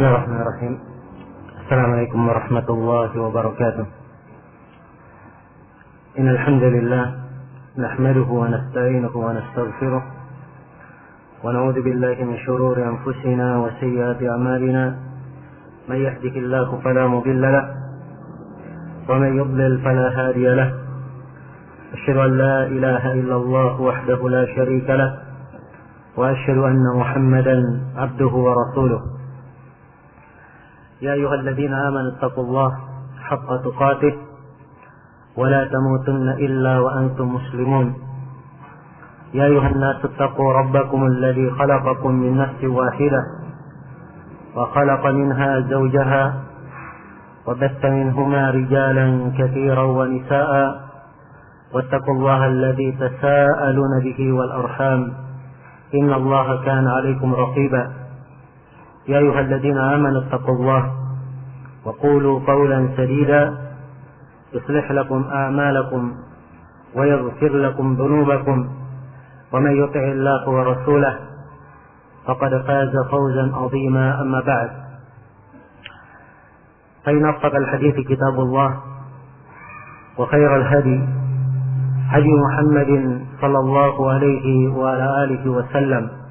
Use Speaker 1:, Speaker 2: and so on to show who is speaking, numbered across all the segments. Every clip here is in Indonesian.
Speaker 1: Bismillahirrahmanirrahim. Assalamualaikum warahmatullahi wabarakatuh. Innal hamdalillah nahmaduhu wa nasta'inuhu wa nastaghfiruh wa na'udzu billahi min shururi anfusina wa sayyiati a'malina. May yahdihillahu fala mudilla lahu wa may yudlil fala hadiya lahu. Asyhadu an la ilaha illallah wahdahu la syarika lahu wa asyhadu anna Muhammadan 'abduhu wa rasuluh. يا أيها الذين آمنوا اتقوا الله حق تقاته ولا تموتن إلا وأنتم مسلمون. يا أيها الناس اتقوا ربكم الذي خلقكم من نفس واحدة وخلق منها زوجها وبث منهما رجالا كثيرا ونساء واتقوا الله الذي تساءلون به والأرحام إن الله كان عليكم رقيبا. يا أيها الذين آمنوا اتقوا الله وقولوا قولا سديدا يصلح لكم أعمالكم ويغفر لكم ذنوبكم ومن يطع الله ورسوله فقد فاز فوزا عظيما. أما بعد، فإن أصدق الحديث كتاب الله وخير الهدي هدي محمد صلى الله عليه وعلى آله وسلم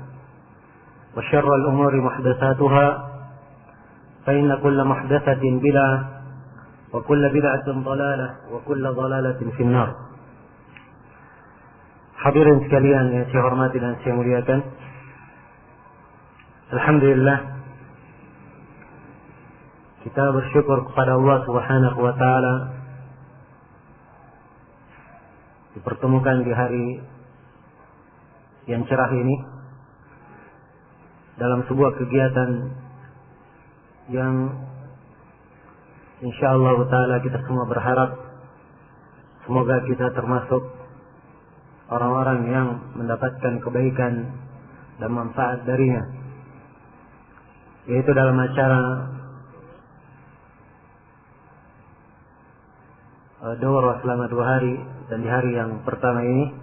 Speaker 1: وشر الأمور محدثاتها فإن كل محدثة بدعة وكل بدعة ضلالة وكل ضلالة في النار. Hadirin sekalian yang saya hormati dan saya muliakan, alhamdulillah kita bersyukur kepada Allah Subhanahu wa taala dipertemukan di hari yang cerah ini dalam sebuah kegiatan yang insyaallah ta'ala kita semua berharap semoga kita termasuk orang-orang yang mendapatkan kebaikan dan manfaat darinya, yaitu dalam acara daurah selama 2 hari, dan di hari yang pertama ini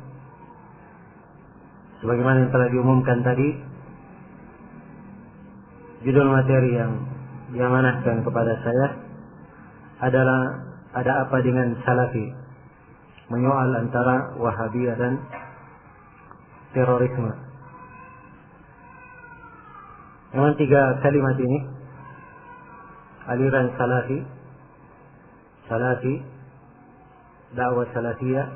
Speaker 1: sebagaimana yang telah diumumkan tadi, judul materi yang diamanahkan kepada saya adalah ada apa dengan Salafi, menyoal antara Wahabiyah dan terorisme. Memang 3 kalimat ini, aliran Salafi, dakwah Salafiyah,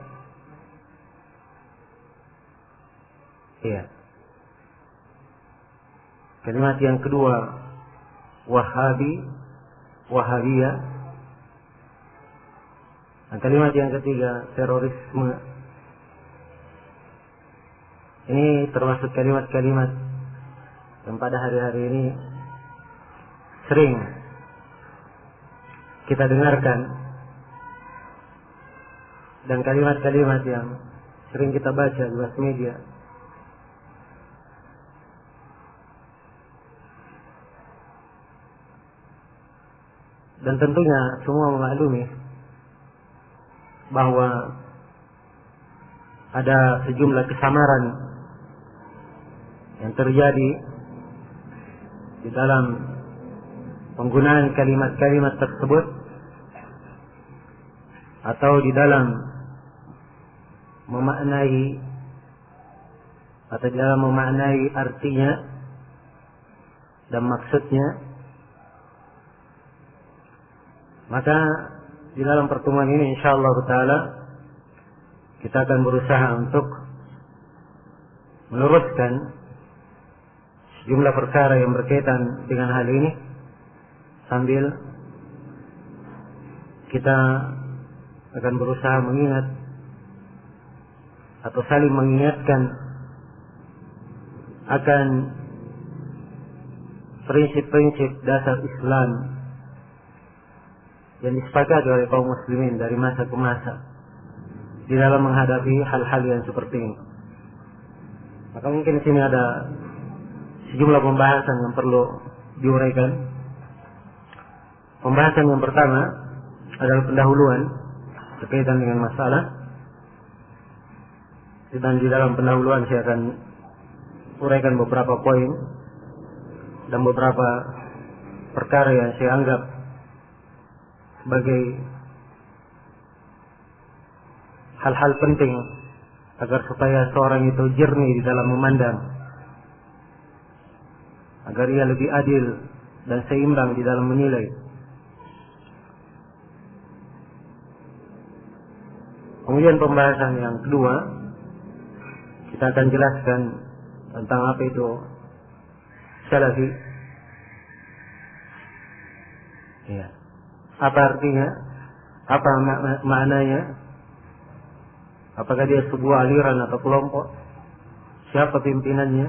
Speaker 1: iya. Kalimat yang kedua Wahabiyah, dan kalimat yang ketiga terorisme. Ini termasuk kalimat-kalimat yang pada hari-hari ini sering kita dengarkan, dan kalimat-kalimat yang sering kita baca di mass media. Dan tentunya semua memaklumi bahwa ada sejumlah kesamaran yang terjadi di dalam penggunaan kalimat-kalimat tersebut, atau di dalam memaknai artinya dan maksudnya. Maka di dalam pertemuan ini insyaallah ta'ala kita akan berusaha untuk meluruskan sejumlah perkara yang berkaitan dengan hal ini, sambil kita akan berusaha mengingat atau saling mengingatkan akan prinsip-prinsip dasar Islam yang disepakati oleh kaum muslimin dari masa ke masa di dalam menghadapi hal-hal yang seperti ini. Maka mungkin di sini ada sejumlah pembahasan yang perlu diuraikan. Pembahasan yang pertama adalah pendahuluan berkaitan dengan masalah, dan di dalam pendahuluan saya akan uraikan beberapa poin dan beberapa perkara yang saya anggap sebagai hal-hal penting agar supaya seorang itu jernih di dalam memandang, agar ia lebih adil dan seimbang di dalam menilai. Kemudian pembahasan yang kedua, kita akan jelaskan tentang apa itu salafi. Ya. Apa artinya? Apa maknanya? Apakah dia sebuah aliran atau kelompok? Siapa pimpinannya?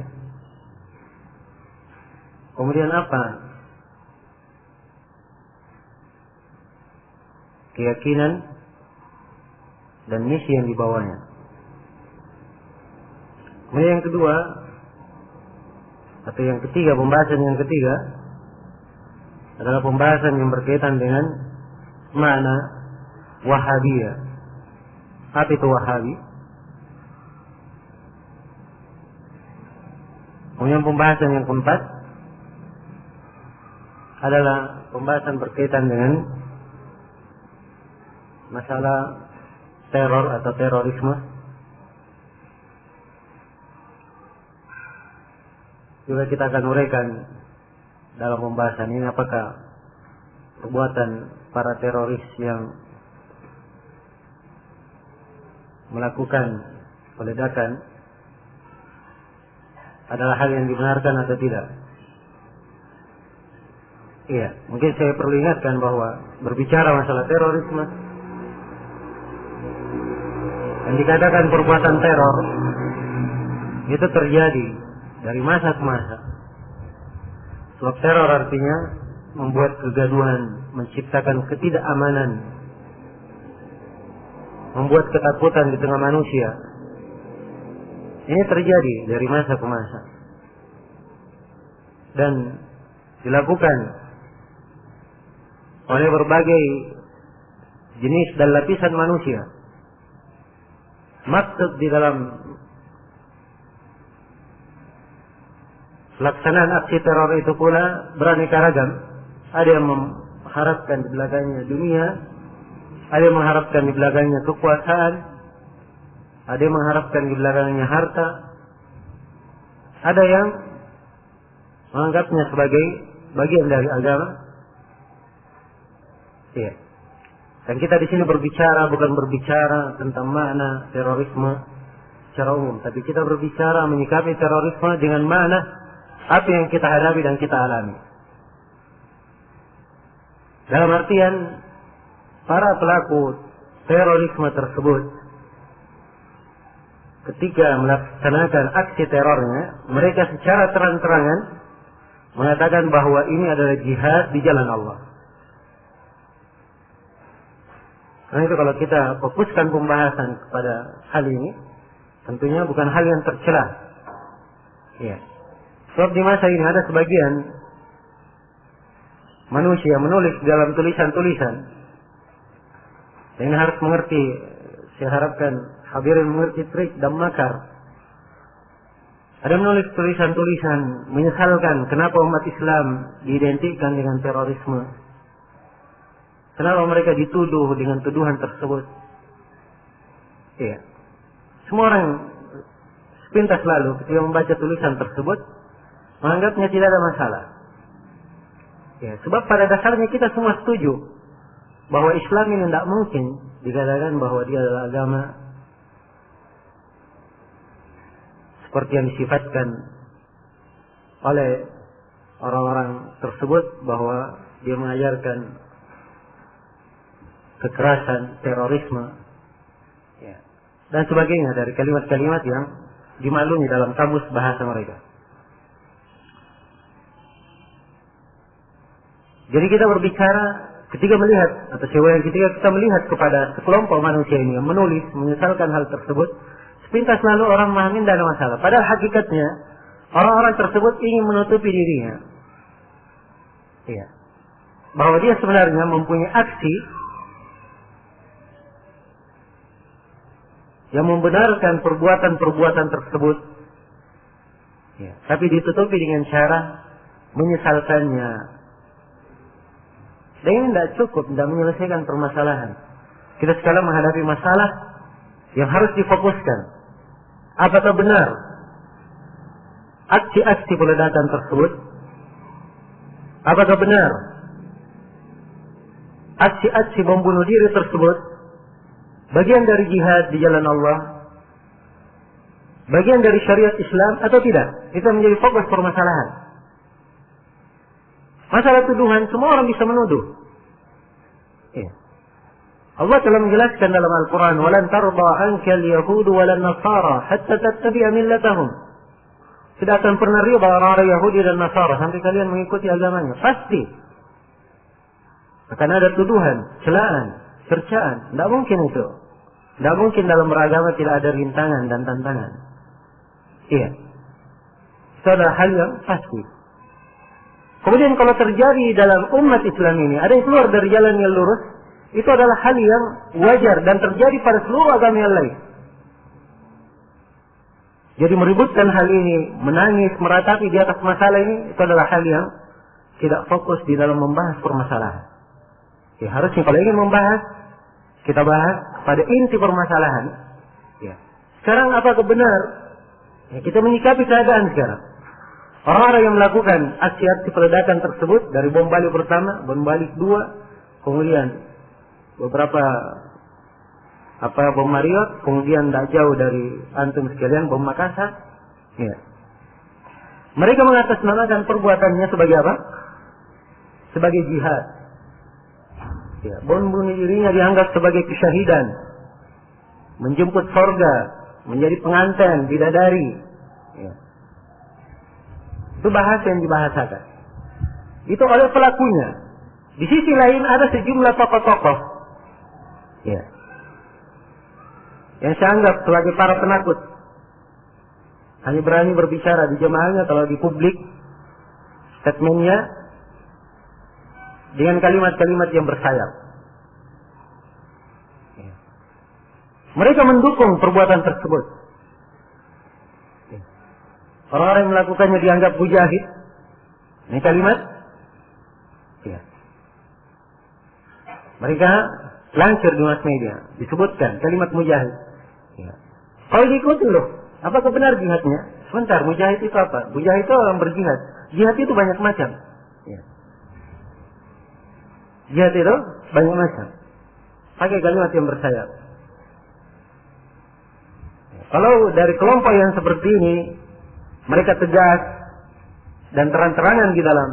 Speaker 1: Kemudian apa keyakinan dan misi yang dibawanya? Kemudian yang kedua, atau yang ketiga, pembahasan yang ketiga adalah pembahasan yang berkaitan dengan makna Wahabiyah. Apa itu Wahabi? Kemudian pembahasan yang keempat adalah pembahasan berkaitan dengan masalah teror atau terorisme. Juga kita akan uraikan dalam pembahasan ini apakah perbuatan para teroris yang melakukan peledakan adalah hal yang dibenarkan atau tidak. Iya, mungkin saya perlu ingatkan bahwa berbicara masalah terorisme yang dikatakan perbuatan teror itu terjadi dari masa ke masa. Sebab teror artinya membuat kegaduhan, menciptakan ketidakamanan, membuat ketakutan di tengah manusia. Ini terjadi dari masa ke masa dan dilakukan oleh berbagai jenis dan lapisan manusia. Maksud di dalam pelaksanaan aksi teror itu pula beraneka ragam. Ada yang mengharapkan di belakangnya dunia, ada yang mengharapkan di belakangnya kekuasaan, ada yang mengharapkan di belakangnya harta, ada yang menganggapnya sebagai bagian dari agama. Iya. Dan kita di sini bukan berbicara tentang makna terorisme secara umum, tapi kita berbicara menyikapi terorisme dengan makna apa yang kita hadapi dan kita alami. Dalam artian para pelaku terorisme tersebut ketika melaksanakan aksi terornya, mereka secara terang-terangan mengatakan bahwa ini adalah jihad di jalan Allah. Karena itu kalau kita fokuskan pembahasan kepada hal ini, tentunya bukan hal yang tercela. Ya. Sebab di masa ini ada sebagian manusia menulis dalam tulisan-tulisan. Ini harus mengerti, saya harapkan hadirin mengerti trik dan makar. Ada menulis tulisan-tulisan menyesalkan kenapa umat Islam diidentikan dengan terorisme. Kenapa mereka dituduh dengan tuduhan tersebut? Iya. Semua orang sepintas lalu ketika membaca tulisan tersebut menganggapnya tidak ada masalah. Ya, sebab pada dasarnya kita semua setuju bahwa Islam ini tidak mungkin dikatakan bahwa dia adalah agama seperti yang disifatkan oleh orang-orang tersebut, bahwa dia mengajarkan kekerasan, terorisme, ya, dan sebagainya dari kalimat-kalimat yang dimaklumi dalam kamus bahasa mereka. Jadi kita berbicara ketika melihat, atau ketika kita melihat kepada sekelompok manusia ini yang menulis menyesalkan hal tersebut, sepintas lalu orang memahami tidak ada masalah. Padahal hakikatnya orang-orang tersebut ingin menutupi dirinya, ya, bahwa dia sebenarnya mempunyai aksi yang membenarkan perbuatan-perbuatan tersebut, ya, tapi ditutupi dengan cara menyesalkannya, Dan ini tidak cukup, tidak menyelesaikan permasalahan. Kita sekarang menghadapi masalah yang harus difokuskan. Apakah benar aksi-aksi peledakan tersebut? Apakah benar aksi-aksi bom bunuh diri tersebut bagian dari jihad di jalan Allah, bagian dari syariat Islam atau tidak? Itu menjadi fokus permasalahan. Masalah tuduhan, semua orang bisa menuduh. Ya. Allah telah menjelaskan dalam Al-Quran, وَلَنْ تَرْضَى عَنْكَ الْيَهُودُ وَلَا النَّصَارَى حَتَّى تَتَّبِعَ مِلَّتَهُمْ. Tidak akan pernah ridha orang-orang Yahudi dan Nasara sampai kalian mengikuti agamanya. Pasti akan ada tuduhan, celaan, cercaan. Tidak mungkin itu. Tidak mungkin dalam beragama tidak ada rintangan dan tantangan. Iya. Itu adalah hal yang pasti. Kemudian kalau terjadi dalam umat Islam ini, ada yang keluar dari jalan yang lurus, itu adalah hal yang wajar dan terjadi pada seluruh agama yang lain. Jadi meributkan hal ini, menangis, meratapi di atas masalah ini, itu adalah hal yang tidak fokus di dalam membahas permasalahan. Ya, harusnya kalau ingin membahas, kita bahas pada inti permasalahan. Ya. Sekarang apakah benar? Ya, kita menyikapi keadaan sekarang. Orang-orang yang melakukan aksi-aksi peledakan tersebut, dari bom Bali pertama, bom Bali kedua, kemudian beberapa bom Mariot, kemudian tidak jauh dari antum sekalian bom Makassar. Ya. Mereka mengatasnamakan perbuatannya sebagai apa? Sebagai jihad. Ya. Bom bunuh dirinya dianggap sebagai kesyahidan, menjemput surga, menjadi pengantin bidadari. Ya. Itu bahasa yang dibahasakan. Itu oleh pelakunya. Di sisi lain ada sejumlah tokoh-tokoh. Ya. Yang saya anggap sebagai para penakut. Hanya berani berbicara di jemaahnya kalau di publik. Statementnya dengan kalimat-kalimat yang bersayap. Ya. Mereka mendukung perbuatan tersebut. Ya. Orang-orang yang melakukannya dianggap mujahid. Ini kalimat. Ya. Mereka lansir di mass media, disebutkan kalimat mujahid. Ya. Kalau diikuti loh, apakah benar jihadnya? Sebentar, mujahid itu apa? Mujahid itu orang berjihad. Jihad itu banyak macam. Ya. Jihad itu banyak macam. Pakai kalimat yang bersayap. Ya. Kalau dari kelompok yang seperti ini, mereka tegas dan terang-terangan di dalam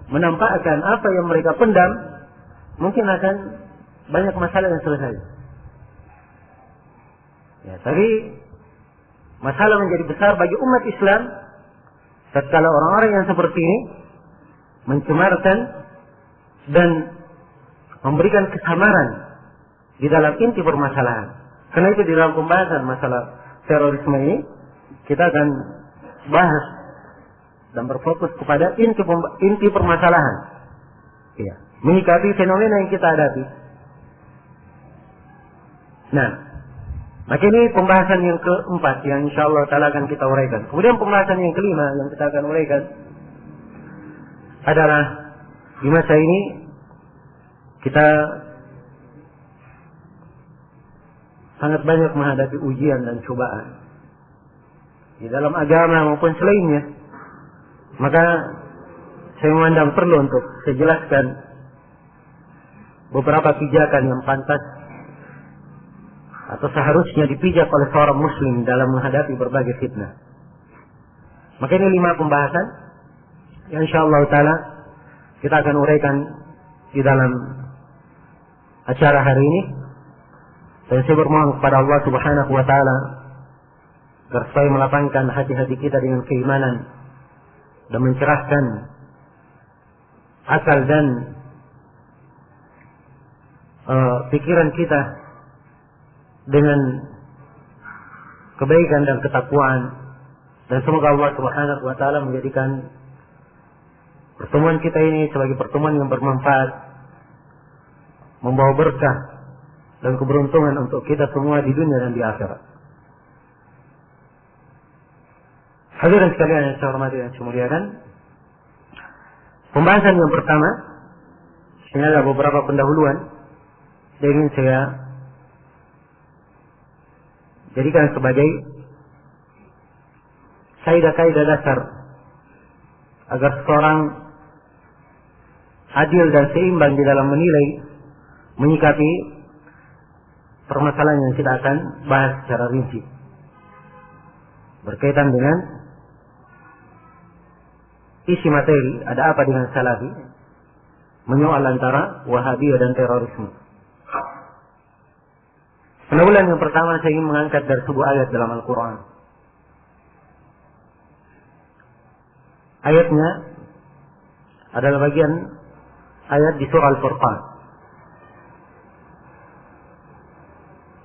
Speaker 1: menampakkan apa yang mereka pendam, mungkin akan banyak masalah yang selesai. Ya, tapi masalah menjadi besar bagi umat Islam tatkala orang-orang yang seperti ini mencemarkan dan memberikan kesamaran di dalam inti permasalahan. Karena itu di dalam pembahasan masalah terorisme ini kita akan bahas dan berfokus kepada inti permasalahan. Ya, menyikapi fenomena yang kita hadapi. Nah, maka ini pembahasan yang keempat yang insyaallah ta'ala akan kita uraikan. Kemudian pembahasan yang kelima yang kita akan uraikan adalah di masa ini kita sangat banyak menghadapi ujian dan cobaan di dalam agama maupun selainnya. Maka saya memandang perlu untuk saya jelaskan beberapa pijakan yang pantas atau seharusnya dipijak oleh seorang muslim dalam menghadapi berbagai fitnah. Maka ini 5 pembahasan yang insyaallah ta'ala kita akan uraikan di dalam acara hari ini. Dan saya bermohon kepada Allah subhanahu wa ta'ala agar supaya melapangkan hati-hati kita dengan keimanan dan mencerahkan akal dan pikiran kita dengan kebaikan dan ketakwaan, dan semoga Allah subhanahu wa ta'ala menjadikan pertemuan kita ini sebagai pertemuan yang bermanfaat, membawa berkah dan keberuntungan untuk kita semua di dunia dan di akhirat. Hadirin sekalian yang saya hormati dan saya muliakan, pembahasan yang pertama Ini ada beberapa pendahuluan yang ingin saya jadikan sebagai kaidah-kaidah dasar agar seorang adil dan seimbang di dalam menilai, menyikapi permasalahan yang kita akan bahas secara rinci berkaitan dengan isi materi, ada apa dengan salafi, menyoal antara Wahabiyah dan terorisme. Pendahuluan yang pertama saya ingin mengangkat dari sebuah ayat dalam Al-Quran. Ayatnya adalah bagian ayat di surah Al-Furqan.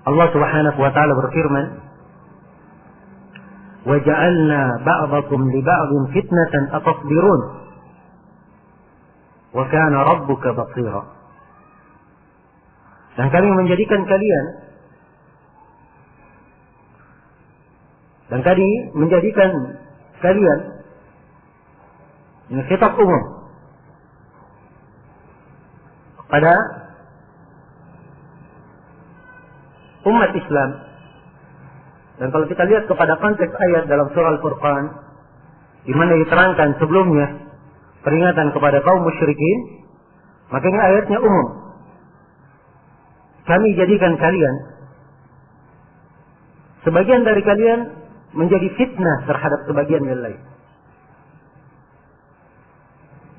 Speaker 1: Allah Subhanahu wa taala berfirman, "Wa ja'alna ba'dakum li ba'din fitnatan atasbirun wa kana rabbuka basira." Dan kami menjadikan kalian ini kitab umum pada umat Islam. Dan kalau kita lihat kepada konteks ayat dalam surah Al-Furqan, di mana diterangkan sebelumnya peringatan kepada kaum musyrikin, makanya ayatnya umum. Kami jadikan kalian, sebagian dari kalian menjadi fitnah terhadap sebagian yang lain.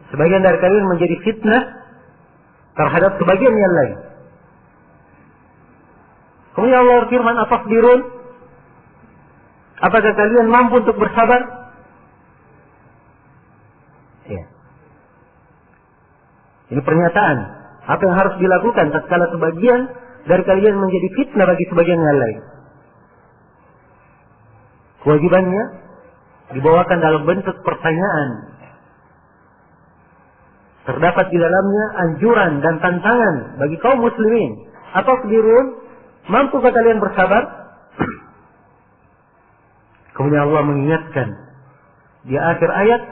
Speaker 1: Sebagian dari kalian menjadi fitnah terhadap sebagian yang lain. Kemudian Allah berfirman, "Atasbirun?" Apakah kalian mampu untuk bersabar? Ya. Ini pernyataan. Apa yang harus dilakukan tatkala sebagian dari kalian menjadi fitnah bagi sebagian yang lain? Kewajibannya dibawakan dalam bentuk pertanyaan. Terdapat di dalamnya anjuran dan tantangan bagi kaum muslimin. Atasbirun? Mampukah kalian bersabar? Kemudian Allah mengingatkan di akhir ayat,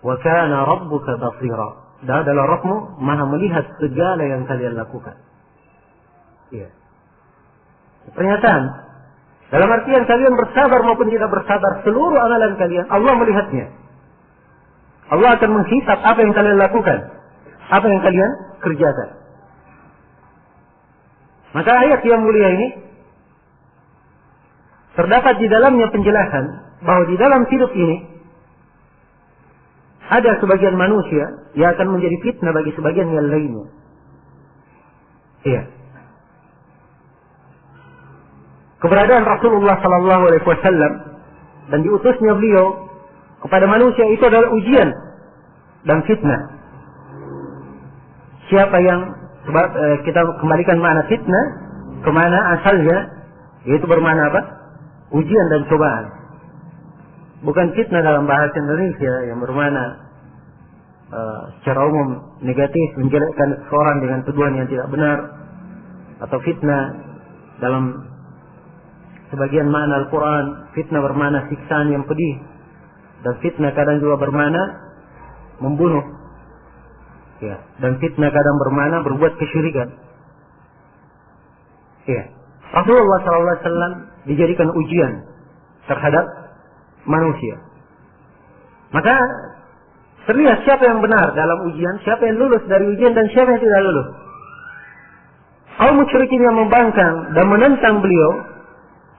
Speaker 1: "Wa kana rabbuka basira." Dan adalah Rabbmu Maha melihat segala yang kalian lakukan. Iya. Pernyataan. Dalam artian kalian bersabar maupun tidak bersabar, seluruh amalan kalian Allah melihatnya. Allah akan menghisab apa yang kalian lakukan, apa yang kalian kerjakan. Maka ayat yang mulia ini terdapat di dalamnya penjelasan bahwa di dalam hidup ini ada sebagian manusia yang akan menjadi fitnah bagi sebagian yang lainnya. Iya. Keberadaan Rasulullah Sallallahu Alaihi Wasallam dan diutusnya beliau kepada manusia itu adalah ujian dan fitnah. Siapa yang kita kembalikan makna fitnah kemana asalnya, yaitu bermakna apa? Ujian dan cobaan. Bukan fitnah dalam bahasa Indonesia yang bermakna secara umum negatif, menjelekkan seorang dengan tuduhan yang tidak benar, atau fitnah dalam sebagian makna Al-Quran, fitnah bermakna siksaan yang pedih, dan fitnah kadang juga bermakna membunuh, ya. Dan fitnah kadang bermakna berbuat kesyirikan. Ya. Rasulullah SAW dijadikan ujian terhadap manusia. Maka terlihat siapa yang benar dalam ujian, siapa yang lulus dari ujian dan siapa yang tidak lulus. Kaum musyrikin yang membangkang dan menentang beliau,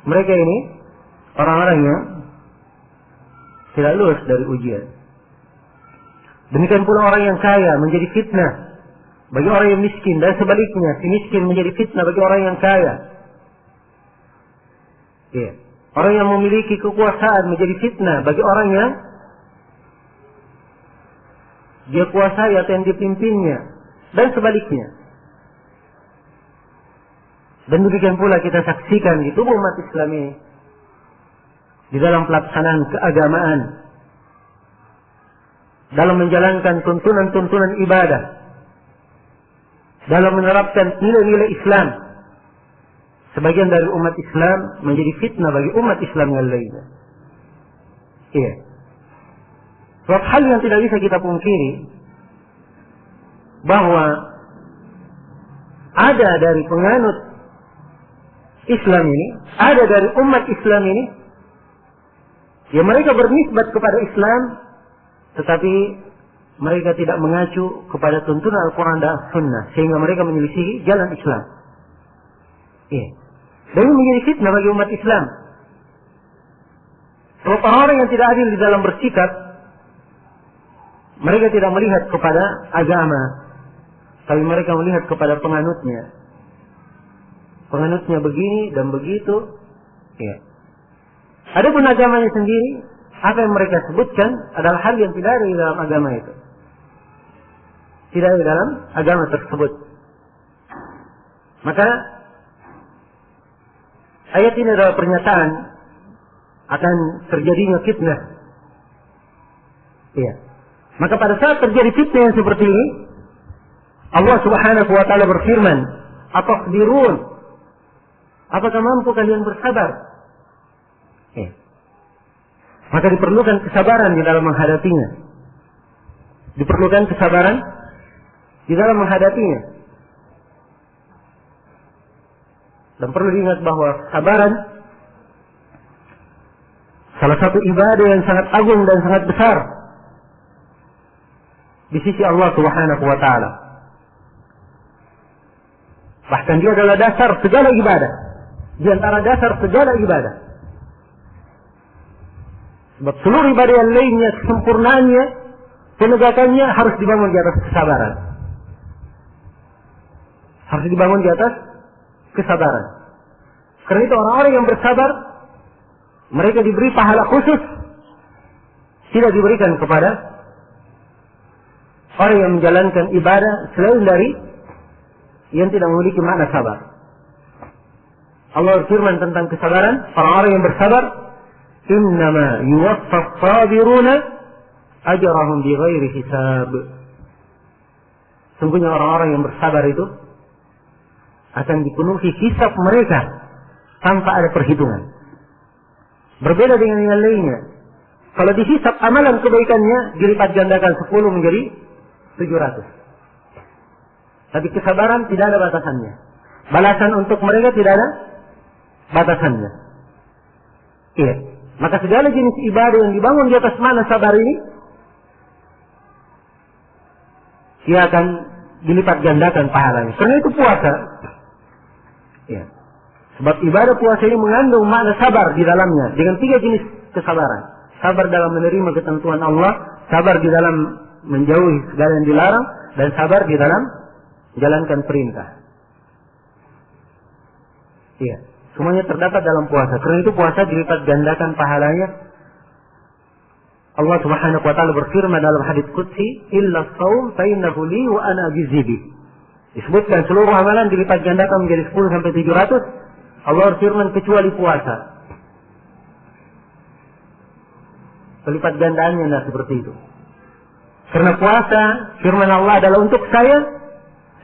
Speaker 1: mereka ini orang-orang yang tidak lulus dari ujian. Demikian pula orang yang kaya menjadi fitnah bagi orang yang miskin, dan sebaliknya si miskin menjadi fitnah bagi orang yang kaya. Ya. Orang yang memiliki kekuasaan menjadi fitnah bagi orang yang dia kuasai atau yang dipimpinnya, dan sebaliknya. Dan demikian pula kita saksikan di tubuh umat Islam ini, di dalam pelaksanaan keagamaan, dalam menjalankan tuntunan-tuntunan ibadah, dalam menerapkan nilai-nilai Islam, sebagian dari umat Islam menjadi fitnah bagi umat Islam yang lainnya. Iya. Sebab hal yang tidak bisa kita pungkiri bahwa ada dari penganut Islam ini, ada dari umat Islam ini, ya mereka bernisbat kepada Islam, tetapi mereka tidak mengacu kepada tuntunan Al-Quran dan Sunnah, sehingga mereka menyelisihi jalan Islam. Iya. Dan ini menjadi fitnah bagi umat Islam. Kalau orang yang tidak adil di dalam bersikap, mereka tidak melihat kepada agama, tapi mereka melihat kepada penganutnya. Penganutnya begini dan begitu. Ya. Adapun agamanya sendiri, apa yang mereka sebutkan adalah hal yang tidak ada di dalam agama itu. Tidak ada di dalam agama tersebut. Maka ayat ini adalah pernyataan akan terjadinya fitnah. Ya. Maka pada saat terjadi fitnah yang seperti ini, Allah Subhanahu wa taala berfirman, "Atasbirun?" Apakah mampu kalian bersabar? Maka diperlukan kesabaran di dalam menghadapinya. Diperlukan kesabaran di dalam menghadapinya. Dan perlu diingat bahwa kesabaran salah satu ibadah yang sangat agung dan sangat besar di sisi Allah Subhanahu wa taala. Bahkan dia adalah dasar segala ibadah. Di antara dasar segala ibadah. Sebab seluruh ibadah yang lainnya, kesempurnaannya, penegakannya harus dibangun di atas kesabaran. Harus dibangun di atas kesabaran. Karena itu orang-orang yang bersabar, mereka diberi pahala khusus, tidak diberikan kepada orang yang menjalankan ibadah selain dari yang tidak memiliki makna sabar. Allah berfirman tentang kesabaran, orang-orang yang bersabar, "Innama yuwaffas sabiruna ajrahum bighairi hisab." Sungguhnya orang-orang yang bersabar itu akan dipenuhi hisab mereka tanpa ada perhitungan. Berbeda dengan yang lainnya. Kalau dihisab amalan kebaikannya dilipat gandakan 10 menjadi 700. Tapi kesabaran tidak ada batasannya. Balasan untuk mereka tidak ada batasannya. Iya. Maka segala jenis ibadah yang dibangun di atas makna sabar ini, dia akan dilipat gandakan pahalanya. Karena itu puasa. Iya. Sebab ibadah puasa ini mengandung makna sabar di dalamnya dengan 3 jenis kesabaran. Sabar dalam menerima ketentuan Allah, sabar di dalam menjauhi segala yang dilarang, dan sabar di dalam menjalankan perintah. Iya. Semuanya terdapat dalam puasa. Karena itu puasa dilipat gandakan pahalanya. Allah Subhanahu wa taala berfirman dalam hadits qudsi, "Illa shaum fa innahu li wa ana ajzi bi." Disebutkan seluruh amalan dilipat gandakan menjadi 10 sampai 700. Allah berfirman kecuali puasa. Pelipat gandaannya tidak seperti itu. Karena puasa, firman Allah adalah untuk saya,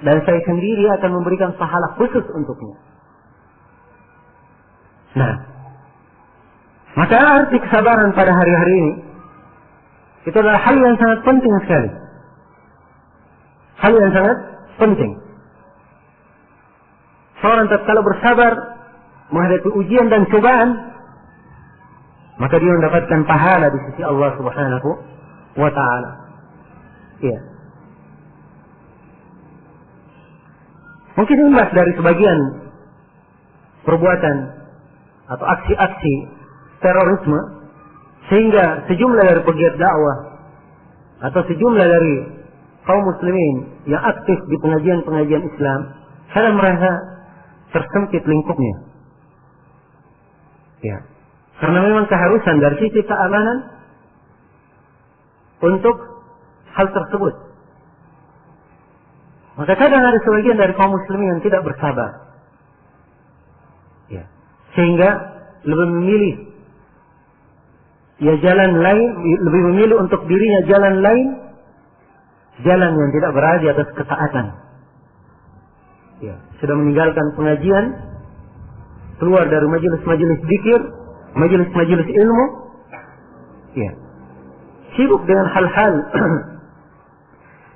Speaker 1: dan saya sendiri akan memberikan pahala khusus untuknya. Nah, maka arti kesabaran pada hari-hari ini itu adalah hal yang sangat penting sekali. Hal yang sangat penting. Seorang tatkala bersabar menghadapi ujian dan cobaan, maka dia mendapatkan pahala di sisi Allah Subhanahu wa taala. Iya. Mungkin imbas dari sebagian perbuatan atau aksi-aksi terorisme, sehingga sejumlah dari pegiat dakwah atau sejumlah dari kaum muslimin yang aktif di pengajian-pengajian Islam kadang merasa tersempit lingkupnya. Ya. Karena memang keharusan dari sisi keamanan untuk hal tersebut. Maka kadang ada sebagian dari kaum muslimin yang tidak bersabar. Ya. Sehingga lebih memilih jalan lain, lebih memilih untuk dirinya jalan lain, jalan yang tidak berada di atas ketaatan. Ya, sudah meninggalkan pengajian, keluar dari majelis-majelis zikir, majelis-majelis ilmu, ya, sibuk dengan hal-hal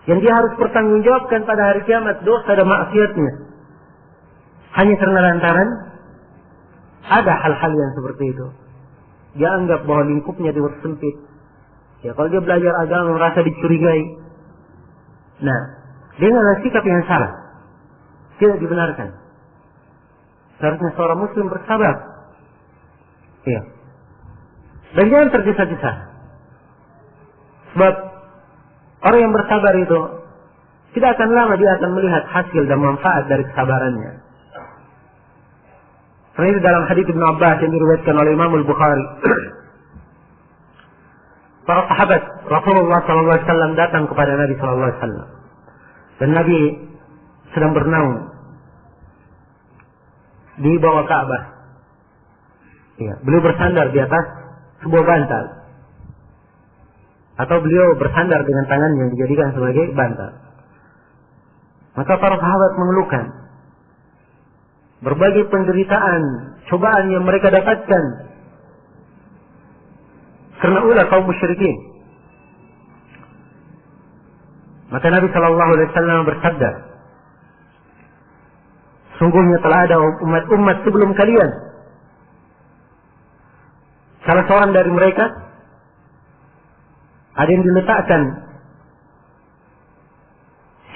Speaker 1: yang dia harus bertanggungjawabkan pada hari kiamat, dosa dan maksiatnya, hanya karena lantaran ada hal-hal yang seperti itu. Dia anggap bahwa lingkupnya dipersempit. Ya, kalau dia belajar agama merasa dicurigai. Nah, dia adalah sikap yang salah, tidak dibenarkan. Seharusnya seorang muslim bersabar. Iya. Dan jangan tergesa-gesa. Sebab orang yang bersabar itu tidak akan lama dia akan melihat hasil dan manfaat dari kesabarannya. Ini dalam hadits Ibnu Abbas yang diriwayatkan oleh Imam Al-Bukhari. Para sahabat Rasulullah SAW datang kepada Nabi SAW. Dan Nabi sedang bernaung di bawah Ka'bah. Ya, beliau bersandar di atas sebuah bantal. Atau beliau bersandar dengan tangannya yang dijadikan sebagai bantal. Maka para sahabat mengeluhkan berbagai penderitaan, cobaan yang mereka dapatkan karena ulah kaum musyrikin. Maka Nabi SAW bersabda, sungguhnya telah ada umat-umat sebelum kalian, salah seorang dari mereka ada yang diletakkan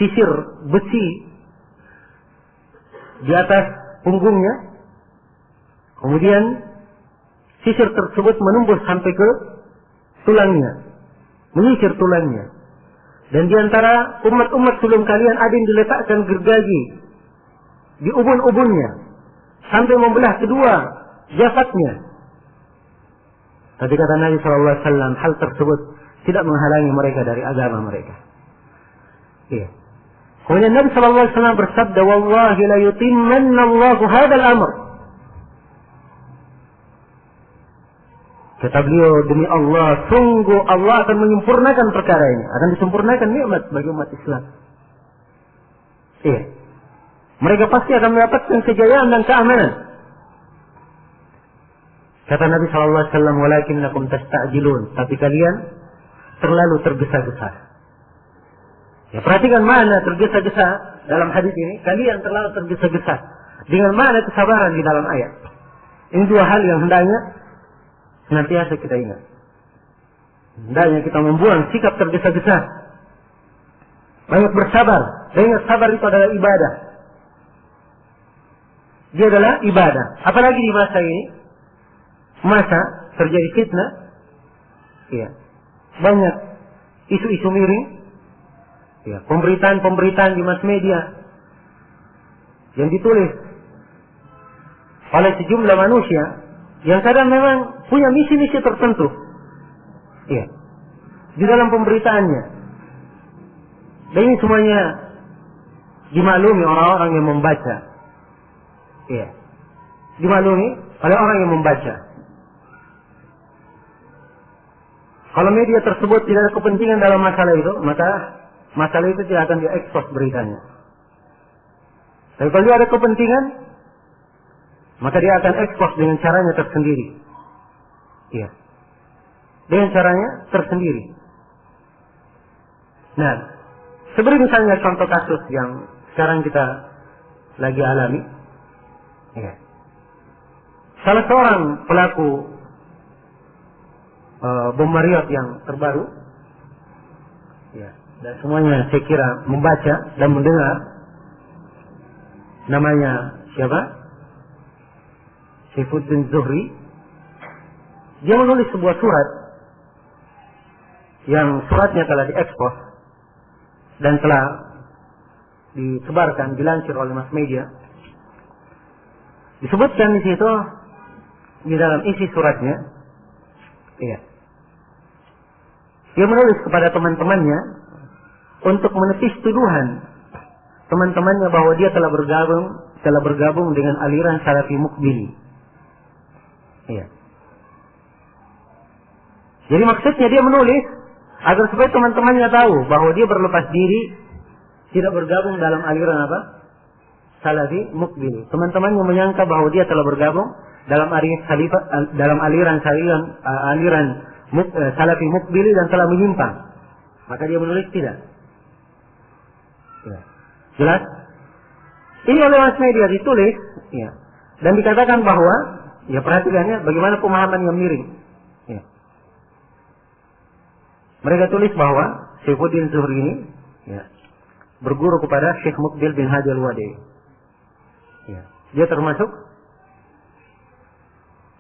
Speaker 1: sisir besi di atas punggungnya, kemudian sisir tersebut menembus sampai ke tulangnya, menyisir tulangnya. Dan di antara umat-umat sebelum kalian ada yang diletakkan gergaji di ubun-ubunnya sampai membelah kedua jasadnya. Tapi kata Nabi SAW, hal tersebut tidak menghalangi mereka dari agama mereka. Iya. Kemudian Nabi SAW bersabda, "Wallahi la yutimmanna Allahu hadzal amr." Kata beliau, demi Allah, sungguh Allah akan menyempurnakan perkara ini, akan disempurnakan nikmat bagi umat Islam. Iya. Mereka pasti akan mendapatkan kejayaan dan keamanan. Kata Nabi SAW, "Walakinnakum tasta'jilun." Tapi kalian terlalu tergesa-gesa. Ya, perhatikan mana tergesa-gesa dalam hadis ini. Kalian terlalu tergesa-gesa. Dengan mana kesabaran di dalam ayat. Ini dua hal yang hendaknya senantiasa kita ingat. Hendaknya kita membuang sikap tergesa-gesa. Banyak bersabar. Dan ingat, sabar itu adalah ibadah. Dia adalah ibadah. Apalagi di masa ini, masa terjadi fitnah. Ya. Banyak isu-isu miring. Ya, pemberitaan-pemberitaan di mass media yang ditulis oleh sejumlah manusia yang kadang memang punya misi-misi tertentu. Ya, di dalam pemberitaannya. Dan ini semuanya dimaklumi orang-orang yang membaca. Ya, dimaklumi oleh orang yang membaca. Kalau media tersebut tidak ada kepentingan dalam masalah itu, maka masalah itu tidak akan diekspos beritanya. Tapi kalau dia ada kepentingan, maka dia akan ekspos dengan caranya tersendiri. Iya. Dengan caranya tersendiri. Nah, seperti misalnya contoh kasus yang sekarang kita lagi alami. Iya. Salah seorang pelaku bom Marriott yang terbaru. Ya. Dan semuanya saya kira membaca dan mendengar. Namanya siapa? Saifuddin Zuhri. Dia menulis sebuah surat yang suratnya telah diekspos dan telah disebarkan, dilansir oleh mass media. Disebutkan di situ di dalam isi suratnya, iya, dia menulis kepada teman-temannya untuk menepis tuduhan teman-temannya bahwa dia telah bergabung dengan aliran Salafi Mukbili. Iya. Jadi maksudnya dia menulis agar supaya teman-temannya tahu bahwa dia berlepas diri, tidak bergabung dalam aliran apa? Salafi Mukbili. Teman-temannya menyangka bahwa dia telah bergabung dalam aliran Salafi Mukbili dan telah menyimpang. Maka dia menulis tidak. Ya. Jelas? Ini oleh mass media ditulis, ya. Dan dikatakan bahwa, ya perhatikannya bagaimana pemahaman yang miring. Ya. Mereka tulis bahwa Saifuddin Zuhri ini, ya, berguru kepada Syekh Muqbil bin Hadi Al-Wadi. Ya. Dia termasuk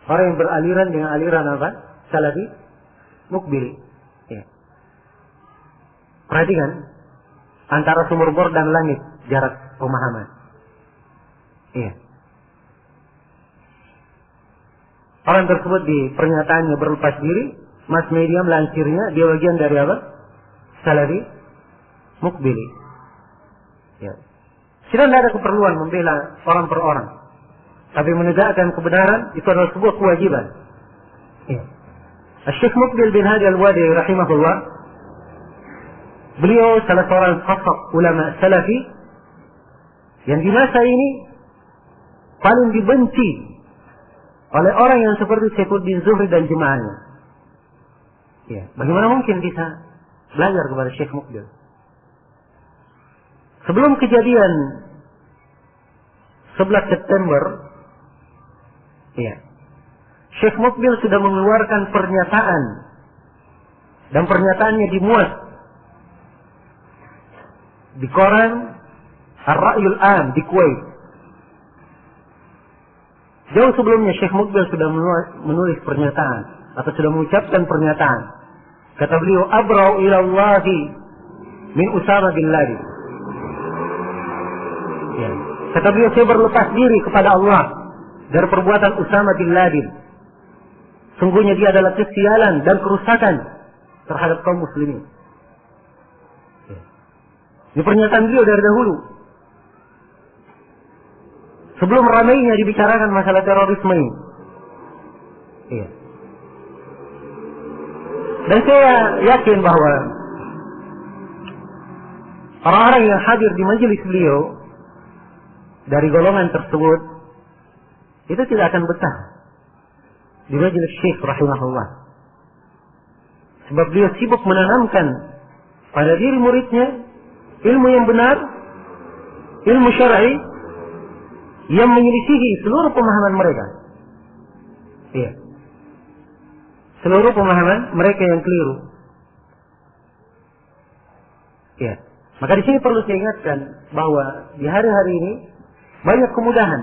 Speaker 1: orang yang beraliran dengan aliran apa? Salafi Mukbili. Ya. Perhatikan antara sumur bor dan langit jarak pemahaman. Iya. Orang tersebut di pernyataannya berlepas diri, mass media melansirnya dia bagian dari apa? Salafi Mukbili. Ya. Tidak ada keperluan membela orang per orang, tapi menegakkan kebenaran itu adalah sebuah kewajiban. Ya. Syekh Muqbil bin Hadi Al-Wadi rahimahullah, beliau salah seorang fasaq ulama salafi yang di masa ini paling dibenci oleh orang yang seperti Saifuddin Zuhri dan jemaahnya. Ya, bagaimana mungkin bisa belajar kepada Syekh Muqbil? Sebelum kejadian 11 September, ya, Syekh Muqbil sudah mengeluarkan pernyataan, dan pernyataannya dimuat di koran Ar-Ra'yul Am di Kuwait. Jauh sebelumnya Syekh Muqbil sudah menulis pernyataan atau sudah mengucapkan pernyataan. Kata beliau, "Abra'u ila Allahi min Usama bin Laden." Ya. Kata beliau, saya berlepas diri kepada Allah dari perbuatan Usama bin Laden. Sungguhnya dia adalah kesialan dan kerusakan terhadap kaum muslimin. Ya. Ini pernyataan beliau dari dahulu. Sebelum ramainya dibicarakan masalah terorisme ini. Iya. Dan saya yakin bahwa orang-orang yang hadir di majelis beliau dari golongan tersebut itu tidak akan betah di majelis Syekh rahimahullah. Sebab beliau sibuk menanamkan pada diri muridnya ilmu yang benar, ilmu syar'i yang menyelisihi seluruh pemahaman mereka. Iya. Seluruh pemahaman mereka yang keliru. Iya. Maka di sini perlu saya ingatkan bahwa di hari-hari ini banyak kemudahan.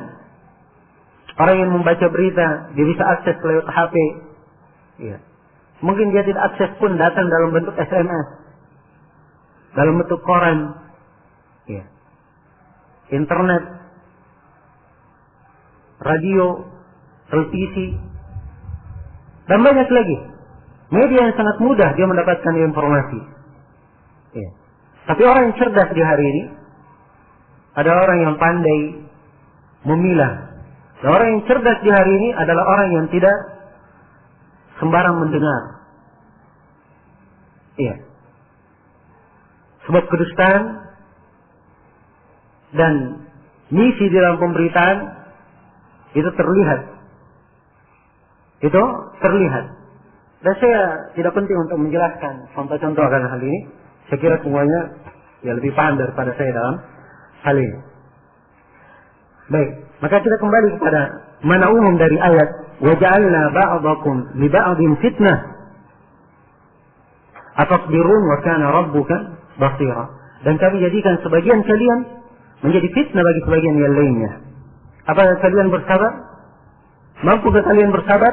Speaker 1: Orang yang membaca berita dia bisa akses lewat HP. Iya. Mungkin dia tidak akses pun datang dalam bentuk SMS, dalam bentuk koran, iya, internet, radio, televisi, dan banyak lagi media yang sangat mudah dia mendapatkan informasi. Ya. Tapi orang yang cerdas di hari ini adalah orang yang pandai memilah. Dan orang yang cerdas di hari ini adalah orang yang tidak sembarang mendengar. Iya. Sebab kedustaan dan misi di dalam pemberitaan itu terlihat. Itu terlihat. Dan saya tidak penting untuk menjelaskan contoh-contoh akan hal ini. Saya kira semuanya ya lebih paham daripada saya dalam hal ini. Baik, maka kita kembali kepada mana umum dari ayat وَجَعَلْنَا بَعْضَكُمْ لِبَعْضٍ فِتْنَةً أَتَصْبِرُونَ وَكَانَ رَبُّكَ بَصِيرًا. Dan kami jadikan sebagian kalian menjadi fitnah bagi sebagian yang lainnya. Apakah kalian bersabar? Mampukah kalian bersabar?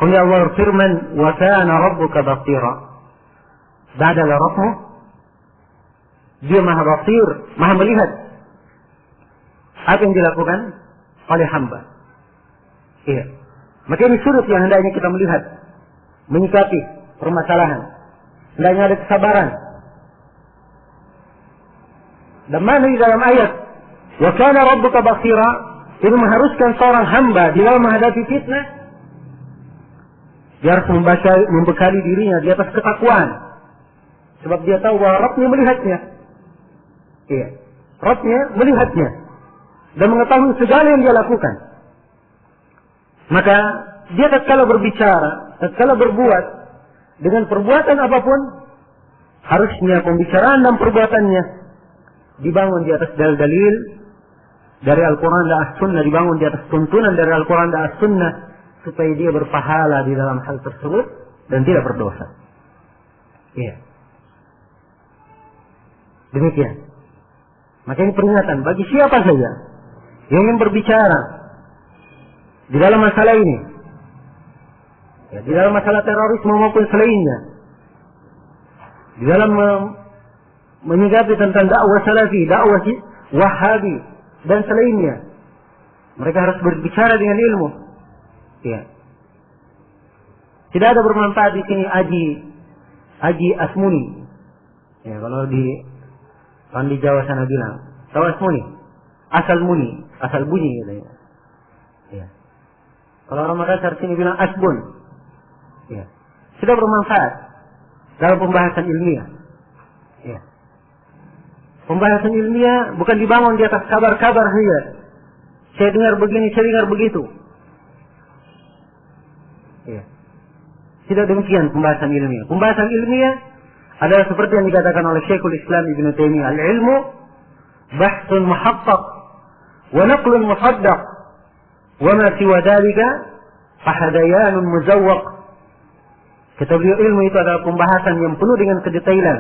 Speaker 1: Kemudian Allah firman, "Wa kana rabbuka basira." Ba'dalah Rabbmu, dia maha basir, maha melihat apa yang dilakukan oleh hamba. Iya. Maka ini sudut yang hendaknya kita melihat, menyikapi permasalahan. Hendaknya ada kesabaran. Dan mana di dalam ayat "Wa kana rabbuka basira" itu mengharuskan seorang hamba di dalam menghadapi fitnah dia harus membekali dirinya di atas ketakwaan. Sebab dia tahu bahwa Rabbnya melihatnya. Iya. Rabbnya melihatnya dan mengetahui segala yang dia lakukan. Maka dia tatkala berbicara tatkala berbuat dengan perbuatan apapun, harusnya pembicaraan dan perbuatannya dibangun di atas dalil-dalil dari Al-Quran dan As-Sunnah, dibangun di atas tuntunan dari Al-Quran dan As-Sunnah, supaya dia berpahala di dalam hal tersebut dan tidak berdosa. Iya. Demikian. Maka ini peringatan bagi siapa saja yang ingin berbicara di dalam masalah ini, ya, di dalam masalah terorisme maupun selainnya, di dalam menyikapi tentang dakwah salafi, dakwah wahabi dan selainnya, mereka harus berbicara dengan ilmu. Ya. Tidak ada bermanfaat di sini aji asmuni. Ya, kalau di Jawa sana bilang, tahu asmuni? Asal muni, asal bunyi gitu ya. Ya. Kalau orang Makassar sini bilang asbun. Ya. Tidak bermanfaat dalam pembahasan ilmiah. Ya. Pembahasan ilmiah bukan dibangun di atas kabar-kabar saja. Saya dengar begini, saya dengar begitu. Ya. Tidak demikian pembahasan ilmiah. Pembahasan ilmiah adalah seperti yang dikatakan oleh Syekhul Islam Ibn Taimiyah, al-ilmu bahthun muhaqqaq wa naqlun musaddaq wa ma siwa dhalika fahadayanun muzawwaq. Kata beliau, ilmu itu adalah pembahasan yang penuh dengan kedetailan,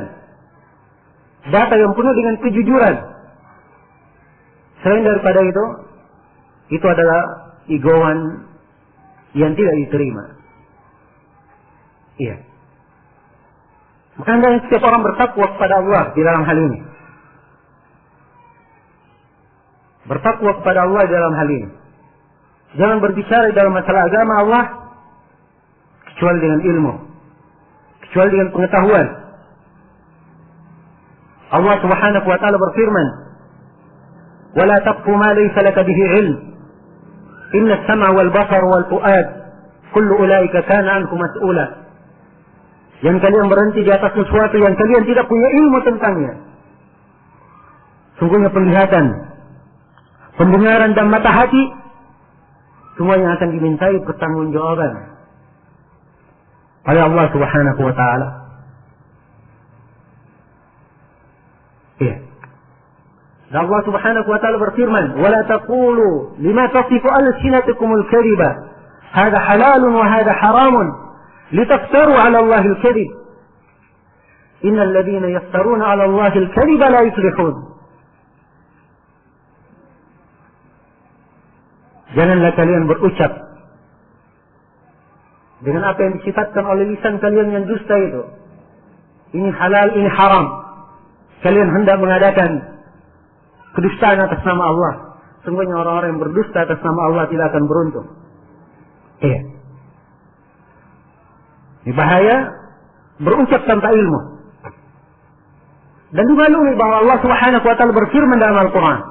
Speaker 1: data yang penuh dengan kejujuran. Selain daripada itu adalah igauan yang tidak diterima. Iya. Maka hendaknya setiap orang bertakwa kepada Allah di dalam hal ini. Bertakwa kepada Allah di dalam hal ini. Jangan berbicara dalam masalah agama Allah kecuali dengan ilmu, kecuali dengan pengetahuan. Allah Subhanahu wa taala berfirman, "Wala taqfu ma laysa laka bihi 'ilm. Inna as-sam'a wal basara wal fu'ad kullu ulaika kana anhu mas'ula." Yang kalian berhenti di atas sesuatu yang kalian tidak punya ilmu tentangnya. Sungguhnya penglihatan, pendengaran dan mata hati semuanya akan dimintai pertanggungjawaban oleh Allah Subhanahu wa taala. Iya. Dan Allah Subhanahu wa taala berfirman, "Wala taqulu lima tasifu alsinatukumul kadhiba, hadha halalun wa hadha haramun." لتفتروا على الله الكذب إن الذين يفترون على الله الكذب لا يفلحون. Janganlah kalian berucap dengan apa yang disifatkan oleh lisan kalian yang dusta itu. Ini halal, ini haram. Kalian hendak mengadakan kedustaan atas nama Allah. Sungguhnya orang-orang yang berdusta atas nama Allah tidak akan beruntung. Iya. Ini bahaya berucap tanpa ilmu. Dan dimaklumi bahwa Allah Subhanahu wa taala berfirman dalam Al-Quran,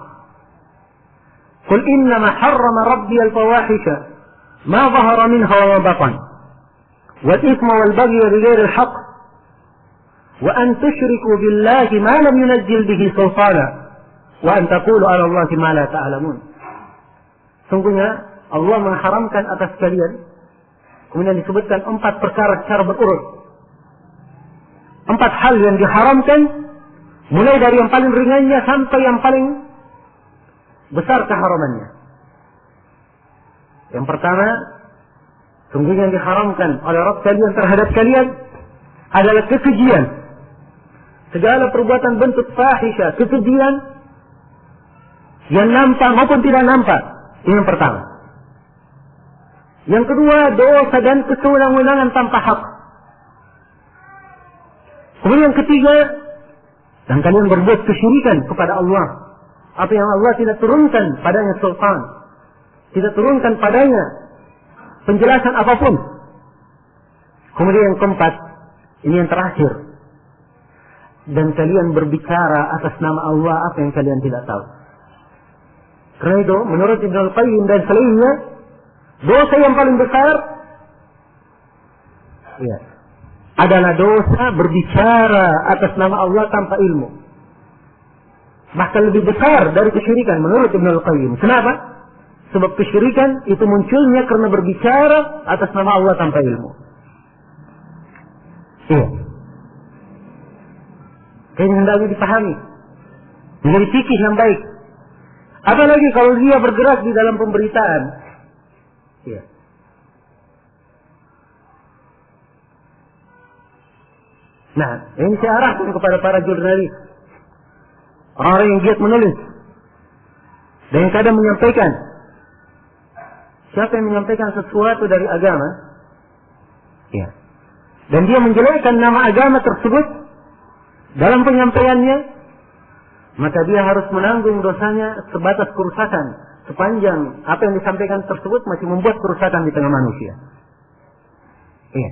Speaker 1: "Qul innama harrama rabbi al-fawahisha ma zahara minha wa ma batan wal ithma wal baghy bighairi al-haqq wa an tushriku billahi ma lam yunzil bihi sultana wa an taqulu 'ala Allahi ma la ta'lamun." Sungguhnya Allah mengharamkan atas kalian. Kemudian disebutkan 4 perkara secara berurut. 4 hal yang diharamkan, mulai dari yang paling ringannya sampai yang paling besar keharamannya. Yang pertama, sungguhnya yang diharamkan oleh Rabb kalian terhadap kalian adalah kekejian. Segala perbuatan bentuk fahisha, kekejian yang nampak maupun tidak nampak. Ini yang pertama. Yang kedua, dosa dan kesewenang-wenangan tanpa hak. Kemudian yang ketiga, dan kalian berbuat kesyirikan kepada Allah. Apa yang Allah tidak turunkan padanya sultan, tidak turunkan padanya penjelasan apapun. Kemudian yang keempat, ini yang terakhir, dan kalian berbicara atas nama Allah apa yang kalian tidak tahu. Karena itu, menurut Ibn Al-Qayyim dan selainnya, dosa yang paling besar ya, adalah dosa berbicara atas nama Allah tanpa ilmu. Bahkan lebih besar dari kesyirikan menurut Ibn Al-Qayyim. Kenapa? Sebab kesyirikan itu munculnya karena berbicara atas nama Allah tanpa ilmu. Iya. Kayaknya hendaknya dipahami. Menjadi fikih yang baik. Apalagi kalau dia bergerak di dalam pemberitaan. Iya. Nah, ini saya arahkan kepada para jurnalis. Orang-orang yang giat menulis. Dan yang kadang menyampaikan. Siapa yang menyampaikan sesuatu dari agama? Ya. Dan dia menjelekkan nama agama tersebut dalam penyampaiannya, maka dia harus menanggung dosanya sebatas kerusakan. Sepanjang apa yang disampaikan tersebut masih membuat kerusakan di tengah manusia. Iya.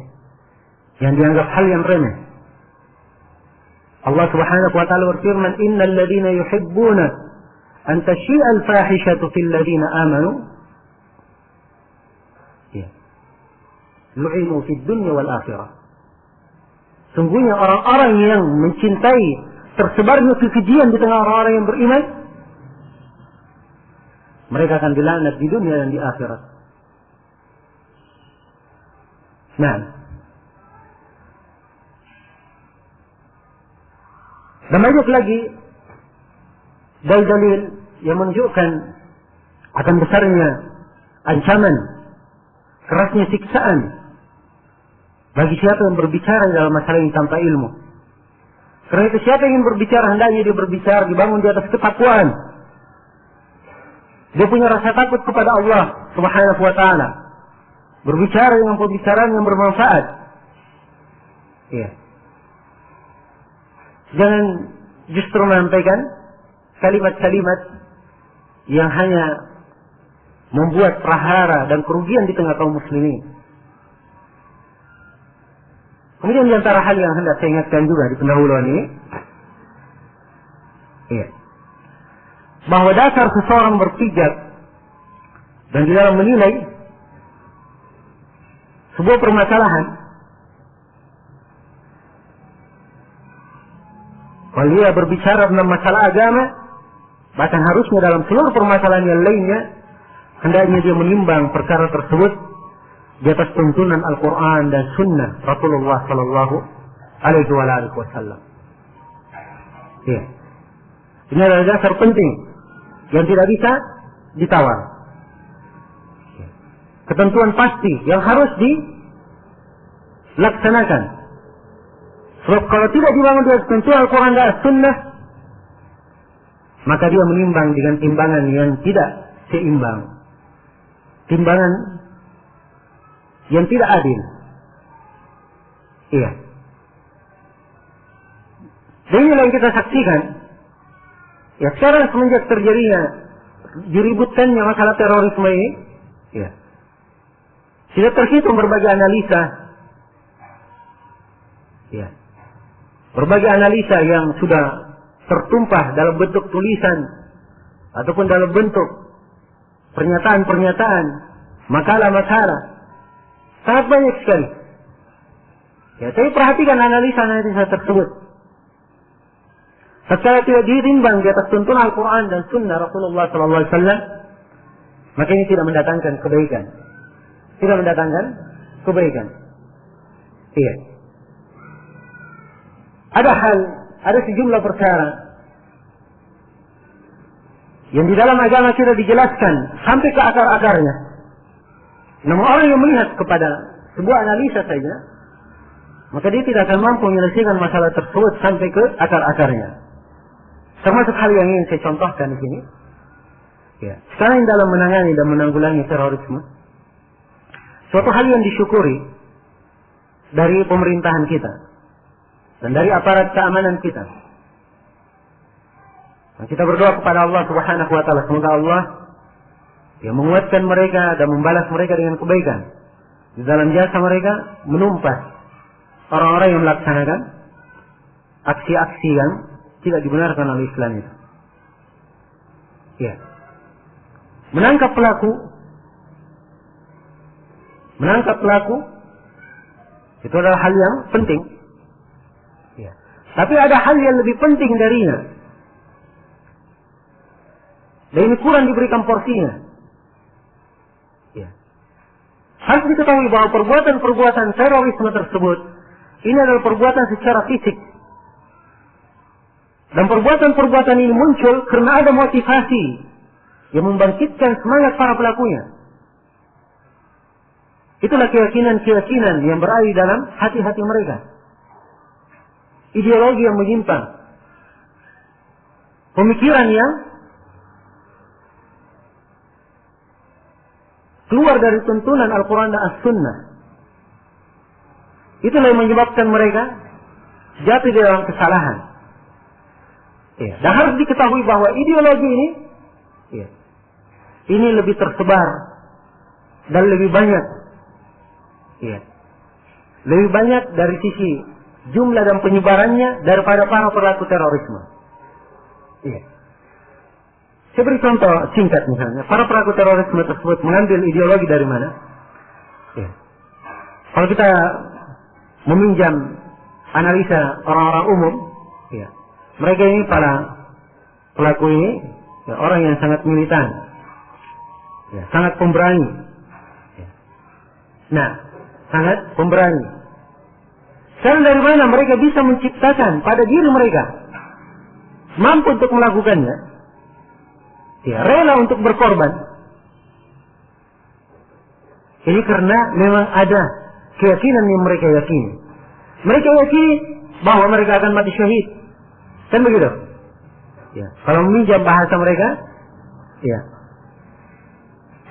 Speaker 1: Yang dianggap hal yang remeh. Allah Subhanahu wa taala berfirman, "Innal ladzina yuhibbuna an tashi'a al-fahishatu fil ladzina amanu." Ya. Lu'inu fid dunya wal akhirah. Sungguhnya orang-orang yang mencintai tersebarnya kekejian di tengah orang-orang yang beriman, mereka akan dilaknat di dunia dan di akhirat. Nah, dan banyak lagi dalil-dalil yang menunjukkan akan besarnya ancaman, kerasnya siksaan bagi siapa yang berbicara dalam masalah ini tanpa ilmu. Karena itu siapa yang ingin berbicara, hendaknya dia berbicara dibangun di atas ketakwaan. Dia punya rasa takut kepada Allah Subhanahu wa taala. Berbicara dengan pembicaraan yang bermanfaat. Iya. Jangan justru menyampaikan kalimat-kalimat yang hanya membuat prahara dan kerugian di tengah kaum muslimin. Kemudian di antara hal yang hendak saya ingatkan juga di pendahuluan ini, iya, bahwa dasar seseorang berpijak dan di dalam menilai sebuah permasalahan, kalau dia berbicara tentang masalah agama, bahkan harusnya dalam seluruh permasalahan yang lainnya, hendaknya dia menimbang perkara tersebut di atas tuntunan Al-Quran dan Sunnah Rasulullah Sallallahu Alaihi Wasallam. Ya. Ini adalah dasar penting yang tidak bisa ditawar. Ketentuan pasti yang harus dilaksanakan. Sebab kalau tidak dibangun di atas tuntunan Al-Quran dan Sunnah, maka dia menimbang dengan timbangan yang tidak seimbang. Timbangan yang tidak adil. Iya. Dan inilah yang kita saksikan. Ya, sekarang semenjak terjadinya diributkannya masalah terorisme ini, ya, sudah terhitung berbagai analisa. Ya. Berbagai analisa yang sudah tertumpah dalam bentuk tulisan ataupun dalam bentuk pernyataan-pernyataan, makalah-makalah. Sangat banyak sekali. Ya, tapi perhatikan analisa-analisa tersebut. Setelah tidak ditimbang di atas tuntunan Al-Quran dan Sunnah Rasulullah SAW, maka ini tidak mendatangkan kebaikan. Tidak mendatangkan kebaikan. Iya. Ada sejumlah perkara yang di dalam agama kita dijelaskan sampai ke akar-akarnya. Namun orang yang melihat kepada sebuah analisa saja, maka dia tidak akan mampu menyelesaikan masalah tersebut sampai ke akar-akarnya. Termasuk hal yang ingin saya contohkan di sini. Ya, sekarang dalam menangani dan menanggulangi terorisme, suatu hal yang disyukuri dari pemerintahan kita dan dari aparat keamanan kita. Dan kita berdoa kepada Allah Subhanahu wa taala, semoga Allah yang menguatkan mereka dan membalas mereka dengan kebaikan. Di dalam jasa mereka menumpas orang-orang yang melaksanakan aksi-aksi yang tidak dibenarkan oleh Islam itu. Ya. Menangkap pelaku itu adalah hal yang penting. Ya. Tapi ada hal yang lebih penting darinya. Dan ini kurang diberikan porsinya. Harus diketahui bahwa perbuatan-perbuatan terorisme tersebut Ini adalah perbuatan secara fisik. Dan perbuatan-perbuatan ini muncul karena ada motivasi yang membangkitkan semangat para pelakunya. Itulah keyakinan-keyakinan yang berada di dalam hati-hati mereka. Ideologi yang menyimpang. Pemikiran yang keluar dari tuntunan Al-Quran dan As-Sunnah. Itulah yang menyebabkan mereka jatuh di dalam kesalahan. Ya. Dan harus diketahui bahwa ideologi ini, ya, ini lebih tersebar dan lebih banyak. Ya. Lebih banyak dari sisi jumlah dan penyebarannya daripada para pelaku terorisme. Ya. Saya beri contoh singkat misalnya. Para pelaku terorisme tersebut mengambil ideologi dari mana? Ya. Kalau kita meminjam analisa orang-orang umum, ya, mereka ini para pelaku ini, ya, orang yang sangat militan, ya, sangat pemberani. Ya. Nah, sangat pemberani. Sekarang dari mana mereka bisa menciptakan pada diri mereka mampu untuk melakukannya? Ya, rela untuk berkorban. Ini karena memang ada keyakinan yang mereka yakini. Mereka yakini bahwa mereka akan mati syahid. Kan begitu? Ya. Kalau meminjam bahasa mereka, ya,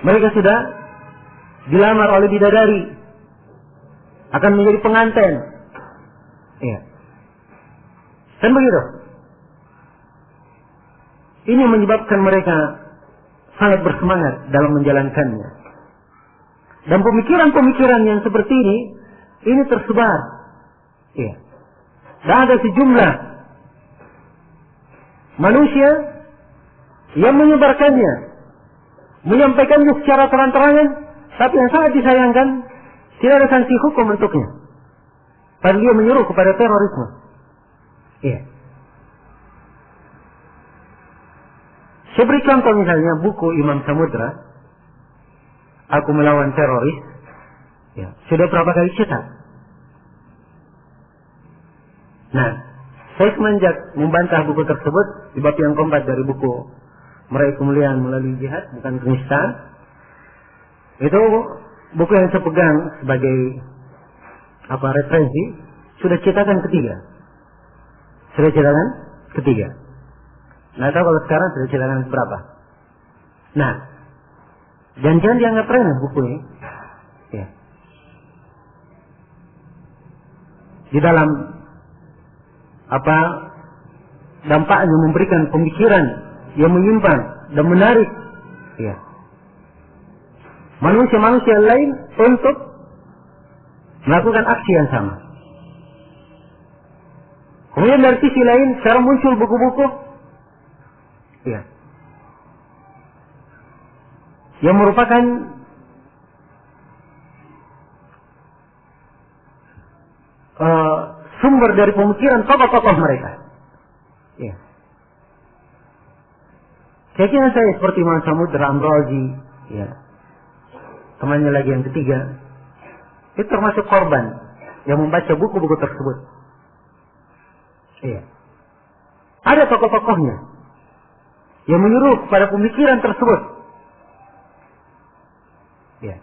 Speaker 1: mereka sudah dilamar oleh bidadari, akan menjadi pengantin. Ya. Kan begitu? Ini menyebabkan mereka sangat bersemangat dalam menjalankannya. Dan pemikiran-pemikiran yang seperti ini tersebar. Ya. Dan ada sejumlah manusia yang menyebarkannya, menyampaikannya secara terang-terangan, tapi yang sangat disayangkan, tidak ada sanksi hukum untuknya. Padahal dia menyuruh kepada terorisme. Iya. Saya beri contoh misalnya buku Imam Samudra, Aku Melawan Teroris. Ya, sudah berapa kali cetak. Nah, saya semenjak membantah buku tersebut di bab yang keempat dari buku Meraih Kemuliaan Melalui Jihad, bukan kenistaan. Itu buku yang saya pegang sebagai referensi, sudah cetakan ketiga. Sudah cetakan ketiga. Nggak tahu kalau sekarang sudah cetakan berapa. Nah, dan jangan dianggap remeh buku ini. Ya. Di dalam dampaknya memberikan pemikiran yang menyimpang dan menarik, ya, manusia-manusia lain untuk melakukan aksi yang sama. Kemudian dari sisi lain sekarang muncul buku-buku, ya, yang merupakan sumber dari pemikiran tokoh-tokoh mereka. Ya. Keyakinan saya seperti Imam Samudra Amrozi, ya, temannya lagi yang ketiga, itu termasuk korban yang membaca buku-buku tersebut. Iya. Ada tokoh-tokohnya yang menyuruh kepada pemikiran tersebut. Ya.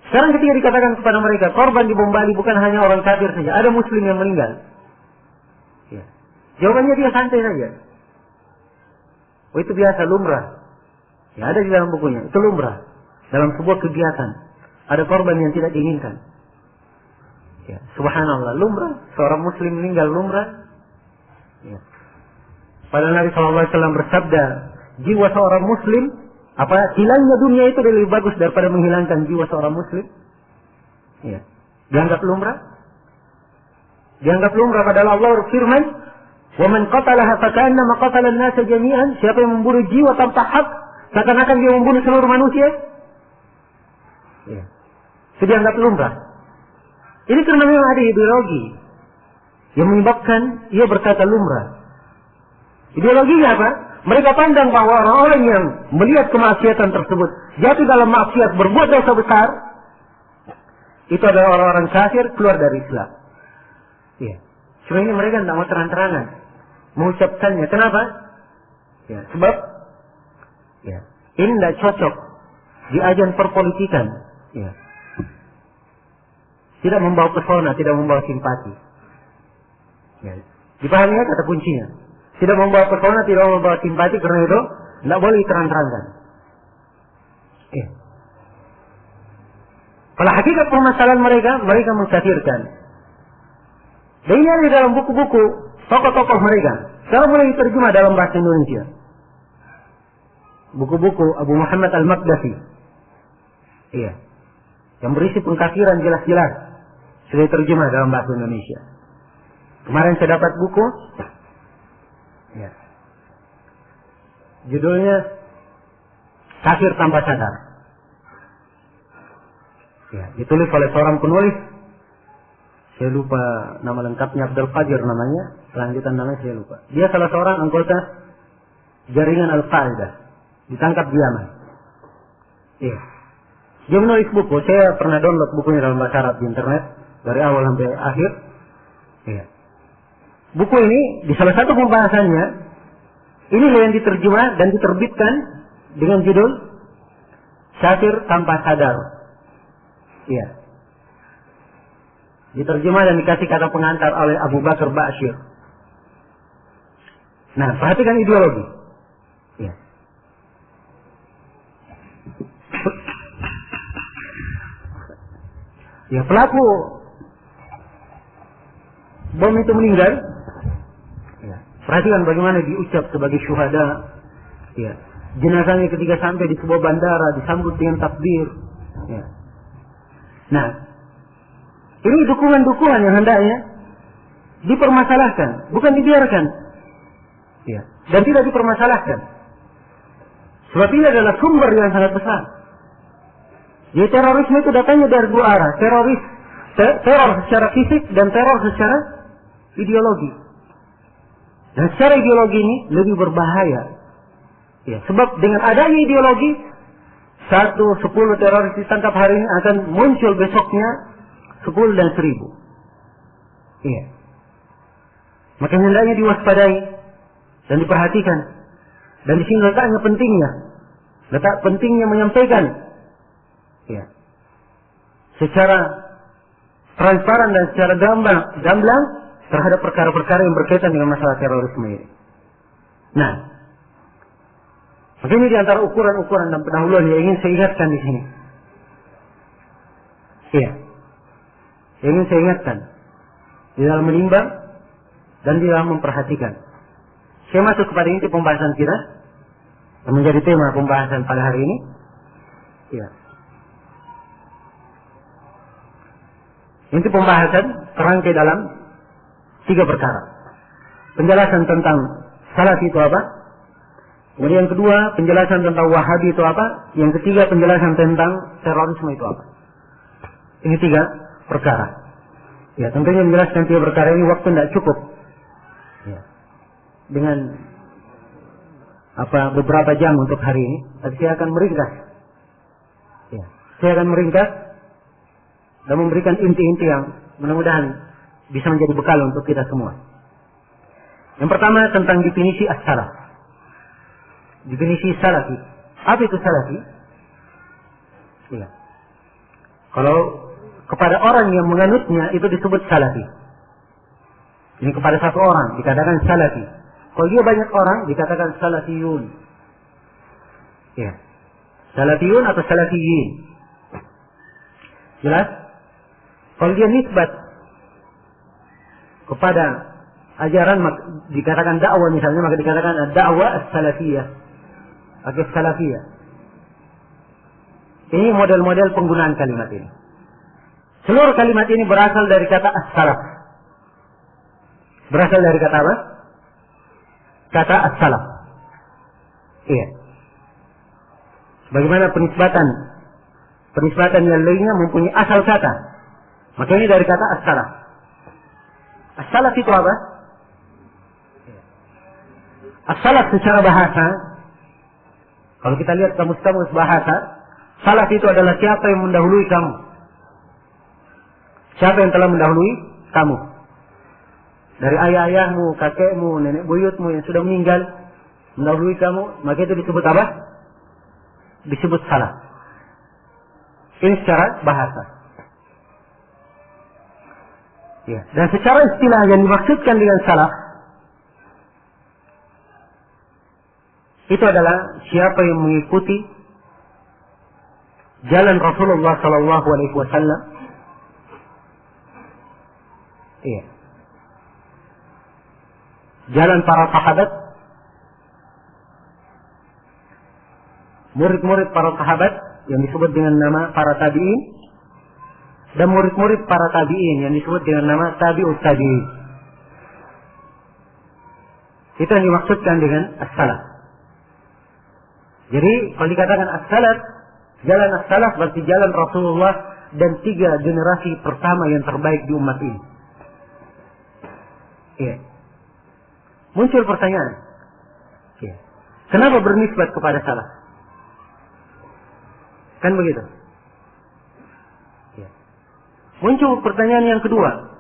Speaker 1: Sekarang ketika dikatakan kepada mereka korban di bom Bali bukan hanya orang kafir saja, ada muslim yang meninggal. Ya. Jawabannya dia santai saja. Oh, itu biasa, lumrah. Ya, ada di dalam bukunya, itu lumrah. Dalam sebuah kegiatan ada korban yang tidak diinginkan. Ya, subhanallah, lumrah. Seorang muslim meninggal lumrah. Ya. Padahal Nabi SAW bersabda, jiwa seorang muslim, hilangnya dunia itu lebih bagus daripada menghilangkan jiwa seorang muslim. Ya. Dianggap lumrah. Dianggap lumrah, padahal Allah berfirman, wa man qatalaha faka'annama qatala an-nasa jami'an. Siapa yang membunuh jiwa tanpa hak, seakan-akan dia membunuh seluruh manusia. Ya. Itu dianggap lumrah. Ini karena memang ada ideologi yang menyebabkan ia berkata lumrah. Ideologinya apa? Mereka pandang bahwa orang-orang yang melihat kemaksiatan tersebut jatuh dalam maksiat, berbuat dosa besar, itu adalah orang-orang kafir, keluar dari Islam. Ya. Sebenarnya mereka tidak mau terang-terangan mengucapkannya. Kenapa? Ya, sebab ya, ini tidak cocok di ajang perpolitikan. Ya. Tidak membawa pesona, tidak membawa simpati. Ya. Dipahami ya kata kuncinya. Tidak membawa pesona, tidak membawa simpati, karena itu tidak boleh terang-terangkan. Ya. Kalau hakikat permasalahan mereka mengkafirkan. Dan ini ada dalam buku-buku tokoh-tokoh mereka. Sekarang mulai diterjemah dalam bahasa Indonesia. Buku-buku Abu Muhammad Al-Maqdisi. Iya. Yang berisi pengkafiran jelas-jelas. Sudah diterjemah dalam bahasa Indonesia. Kemarin saya dapat buku. Ya. Judulnya Kafir Tanpa Sadar. Ya, ditulis oleh seorang penulis. Saya lupa nama lengkapnya, Abdul Qadir namanya. Lanjutan namanya saya lupa. Dia salah seorang anggota jaringan Al-Qaeda. Ditangkap di Yaman. Iya. Dia menulis buku. Saya pernah download bukunya dalam bahasa Arab di internet. Dari awal sampai akhir. Iya. Buku ini, di salah satu pembahasannya, ini yang diterjemah dan diterbitkan dengan judul Kafir Tanpa Sadar. Iya. Diterjemah dan dikasih kata pengantar oleh Abu Bakar Ba'asyir. Nah, perhatikan ideologi. Ya. Ya, pelaku bom itu meninggal. Ya. Perhatikan bagaimana diucap sebagai syuhada. Ya. Jenazahnya ketika sampai di sebuah bandara disambut dengan takbir. Ya. Nah, ini dukungan-dukungan yang hendaknya dipermasalahkan, bukan dibiarkan. Ya. Dan tidak dipermasalahkan. Sebab ini adalah sumber yang sangat besar. Jadi terorisme itu datangnya dari dua arah. Teror secara fisik dan teror secara ideologi. Dan secara ideologi ini lebih berbahaya. Ya. Sebab dengan adanya ideologi, 10 teroris ditangkap hari ini akan muncul besoknya 10 dan 1000. Iya. Maka hendaknya diwaspadai dan diperhatikan. Dan di sini letaknya pentingnya. Letak pentingnya menyampaikan. Iya. Secara transparan dan secara gamblang terhadap perkara-perkara yang berkaitan dengan masalah terorisme ini. Nah, ini di antara ukuran-ukuran dan pendahuluan yang ingin saya ingatkan di sini. Iya. Yang ingin saya ingatkan di dalam menimbang dan di dalam memperhatikan. Saya masuk kepada inti pembahasan kita yang menjadi tema pembahasan pada hari ini. Iya. Inti pembahasan terangkai dalam 3 perkara. Penjelasan tentang Salafi itu apa? Kemudian yang kedua, penjelasan tentang Wahabi itu apa? Yang ketiga, penjelasan tentang terorisme itu apa? Ini 3 perkara. Ya, tentunya menjelaskan 3 perkara ini waktu tidak cukup. Ya. Dengan beberapa jam untuk hari ini, tapi saya akan meringkas. Ya. Saya akan meringkas dan memberikan inti-inti yang mudah-mudahan bisa menjadi bekal untuk kita semua. Yang pertama tentang definisi as-salaf. Definisi salafi. Apa itu salafi? Ya. Kalau kepada orang yang menganutnya itu disebut salafi. Ini kepada satu orang dikatakan salafi. Kalau dia banyak orang dikatakan salafiyun. Ya. Salafiyun atau salafiyin. Jelas? Kalau dia nisbat kepada ajaran dikatakan dakwah misalnya, maka dikatakan dakwah as-salafiyah. Agak salafiyah. Ini model-model penggunaan kalimat ini. Seluruh kalimat ini berasal dari kata as-salaf. Berasal dari kata apa? Kata as-salaf. Iya. Bagaimana penisbatan yang lainnya mempunyai asal kata. Maka ini dari kata as-salaf. As-salaf itu apa? As-salaf secara bahasa, kalau kita lihat kamus-kamus bahasa, salaf itu adalah siapa yang mendahului kamu. Siapa yang telah mendahului kamu. dari ayah-ayahmu, kakekmu, nenek buyutmu yang sudah meninggal mendahului kamu, maka itu disebut apa? Disebut salaf. Ini secara bahasa. Ya. Dan secara istilah yang dimaksudkan dengan salaf itu adalah siapa yang mengikuti jalan Rasulullah Sallallahu Alaihi Wasallam. Iya. Jalan para sahabat, murid-murid para sahabat yang disebut dengan nama para tabi'in, dan murid-murid para tabi'in yang disebut dengan nama tabi'ut tabi'in. Itu yang dimaksudkan dengan as-salaf. Jadi kalau dikatakan as-salaf, jalan as-salaf berarti jalan Rasulullah dan 3 generasi pertama yang terbaik di umat ini. Iya. Muncul pertanyaan. Iya. Kenapa bernisbat kepada salaf? Kan begitu. Iya. Muncul pertanyaan yang kedua.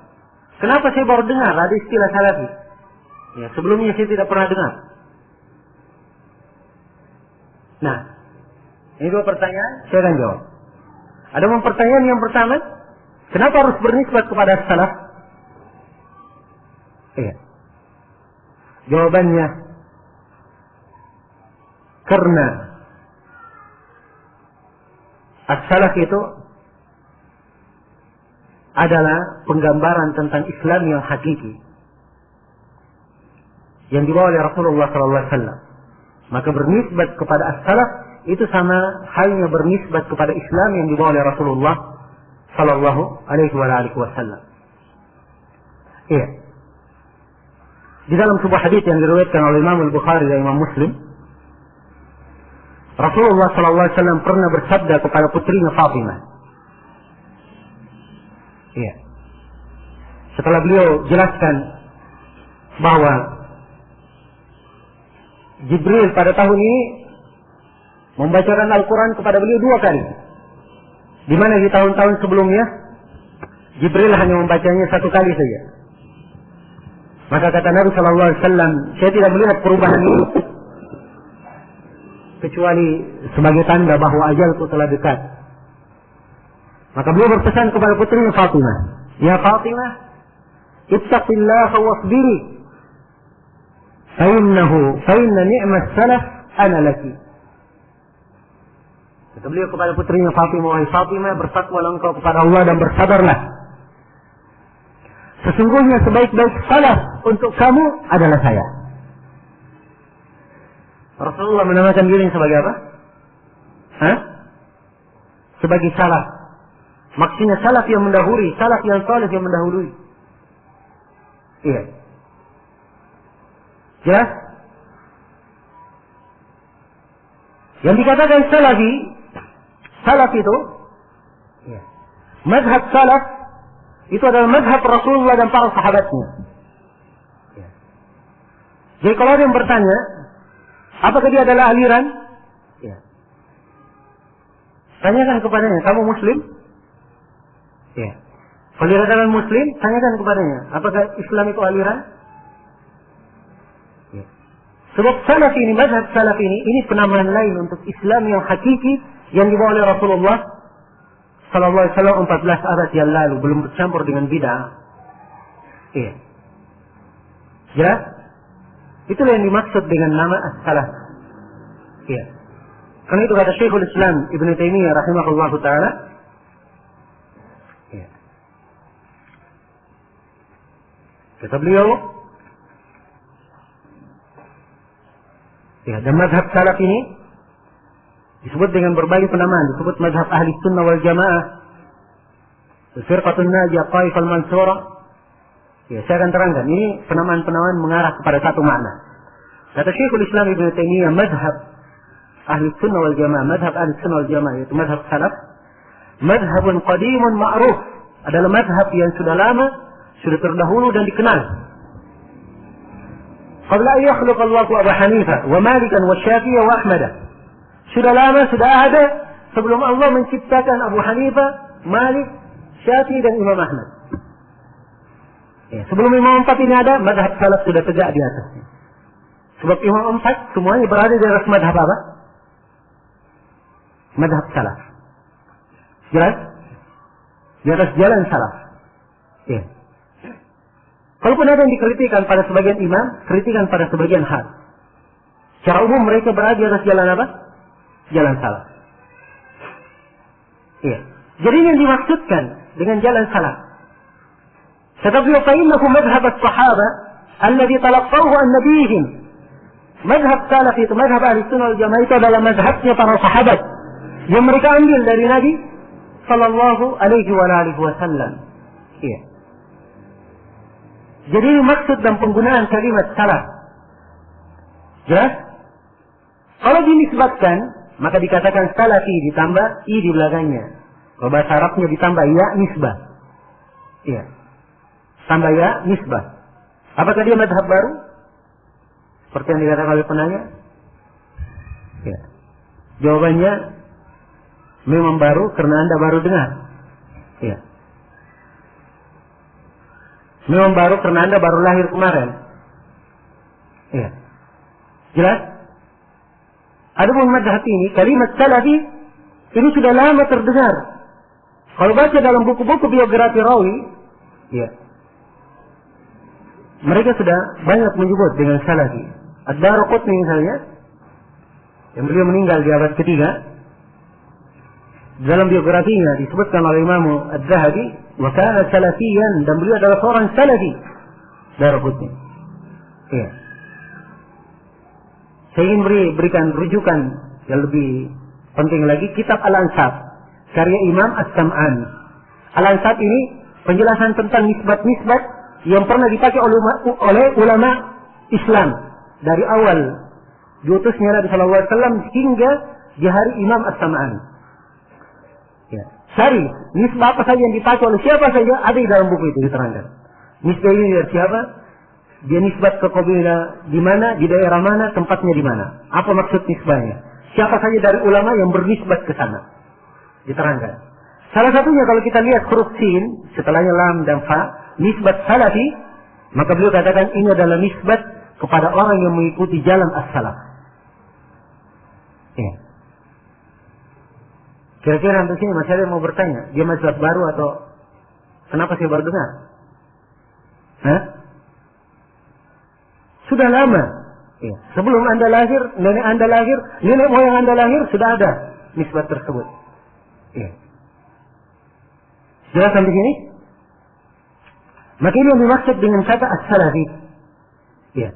Speaker 1: Kenapa saya baru dengar ada istilah salafi? Ya, sebelumnya saya tidak pernah dengar. Nah, ini 2 pertanyaan, saya akan jawab. Ada pertanyaan yang pertama, kenapa harus bernisbat kepada salaf? Iya. Jawabannya, karena as-salaf itu adalah penggambaran tentang Islam yang hakiki yang dibawa oleh Rasulullah SAW. Maka bernisbat kepada as-salaf itu sama halnya bernisbat kepada Islam yang dibawa oleh Rasulullah Sallallahu Alaihi Wasallam. Iya. Di dalam sebuah hadits yang diriwayatkan oleh Imam Al-Bukhari dan Imam Muslim, Rasulullah Sallallahu Alaihi Wasallam pernah bersabda kepada putrinya Fatimah. Iya. Setelah beliau jelaskan bahwa Jibril pada tahun ini membacakan Al-Quran kepada beliau 2 kali. Di mana di tahun-tahun sebelumnya Jibril hanya membacanya 1 kali saja. Maka kata Nabi Sallallahu Alaihi Wasallam, saya tidak melihat perubahan ini kecuali sebagai tanda bahwa ajalku telah dekat. Maka beliau berpesan kepada putrinya Fatimah, ya Fatimah, ittaqillaha wasbiri, fa inna ni'mas salaf ana laki. Kata beliau kepada putrinya Fatimah, wahai Fatimah, bertakwalah engkau kepada Allah dan bersabarlah. Sesungguhnya sebaik-baik salaf untuk kamu adalah saya. Rasulullah menamakan diri sebagai apa? Sebagai salaf. Maksudnya salaf yang mendahului, salaf yang saleh yang mendahului. Iya. Jelas? Yang dikatakan salafi, salaf itu, iya. Mazhab salaf itu adalah mazhab Rasulullah dan para sahabatnya. Ya. Jadi kalau ada yang bertanya, apakah dia adalah aliran? Ya. Tanyakan kepadanya, kamu Muslim? Ya. Kalau dia adalah Muslim, tanyakan kepadanya, apakah Islam itu aliran? Ya. Sebab salaf ini, mazhab salaf ini penamaan lain untuk Islam yang hakiki yang dibawa oleh Rasulullah Sallallahu Alaihi Wasallam 14 abad yang lalu, belum bercampur dengan bid'ah. Iya. Jelas? Itulah yang dimaksud dengan nama as-salaf. Iya. Karena itu kata Syekhul Islam Ibnu Taimiyah rahimahullahu taala. Iya. Kata beliau, ya, dan mazhab salaf ini disebut dengan berbagai penamaan, disebut mazhab ahli sunnah wal jamaah, firqatun najiyah, taifah al-mansurah. Ya, saya akan terangkan, ini penamaan-penamaan mengarah kepada satu makna. Kata Syekhul Islam Ibnu Taimiyah, mazhab ahli sunnah wal jamaah, mazhab ahli sunnah wal jamaah, yaitu mazhab salaf, mazhabun qadimun ma'ruf, adalah mazhab yang sudah lama, sudah terdahulu dan dikenal. Qabla an yakhluqa Allahu Abu Hanifah wa Malikan wa Syafi'i wa Ahmad. Sudah lama, sudah ada sebelum Allah menciptakan Abu Hanifah, Malik, Syafi'i dan Imam Ahmad. Ya, sebelum Imam 4 ini ada, mazhab salaf sudah tegak di atasnya. Sebab Imam 4 semuanya berada di atas mazhab apa? Mazhab salaf. Jelas? Di atas jalan salaf. Ya. Kalaupun ada yang dikritikan pada sebagian imam, kritikan pada sebagian hal. Secara umum mereka berada di atas jalan apa? Jalan salaf. Iya. Jadi yang dimaksudkan dengan jalan salaf. Tetapi fa'innahu madhhab as-sahaba alladhi talaqqawhu an nabiyihim. Madhab salaf itu, madhab ahli sunnah wal jamaah itu adalah madhabnya para sahabat yang mereka ambil dari Nabi sallallahu alaihi wasallam. Iya. Jadi maksud dan penggunaan kalimat salaf. Jelas? Kalau dinisbatkan, maka dikatakan salafi ditambah i di belakangnya. Kalau bahasa Arabnya ditambah ya nisbah. Iya. Tambah ya nisbah. Apakah dia madhab baru? Seperti yang dikatakan oleh penanya? Ya. Jawabannya memang baru karena Anda baru dengar. Ya. Memang baru karena Anda baru lahir kemarin. Ya. Jelas? Adapun mazhab ini, kalimat salafi ini sudah lama terdengar. Kalau baca dalam buku-buku biografi rawi, ya, mereka sudah banyak menyebut dengan salafi. Ad-Daraqutni misalnya, yang beliau meninggal di abad ketiga, dalam biografinya disebutkan oleh Imam Ad-Zahabi, wa kana salafiyan, dan beliau adalah seorang salafi. Daraqutni. Ya. Saya ingin berikan rujukan yang lebih penting lagi, kitab Al-Ansab, karya Imam As-Sam'ani. Al-Ansab ini penjelasan tentang nisbat-nisbat yang pernah dipakai oleh ulama Islam dari awal diutusnya Nabi sallallahu alaihi wasallam hingga di hari Imam As-Sam'ani. Ya. Cari nisbah apa saja yang dipakai oleh siapa saja, ada di dalam buku itu diterangkan. Nisbah ini dari siapa? Dia nisbat ke kabilah di mana, di daerah mana, tempatnya di mana. Apa maksud nisbahnya? Siapa saja dari ulama yang bernisbat ke sana. Diterangkan. Salah satunya kalau kita lihat huruf sin, setelahnya lam dan fa, nisbat salafi, maka beliau katakan ini adalah nisbat kepada orang yang mengikuti jalan as-salaf. Ya. Kira-kira sampai sini masih ada yang mau bertanya, dia mazhab baru atau kenapa saya baru dengar? Hah? Sudah lama. Ya. Sebelum Anda lahir, nenek moyang Anda lahir, sudah ada nisbat tersebut. Ya. Jelas sampai sini? Maka ini yang dimaksud dengan kata as-salafi. Ya.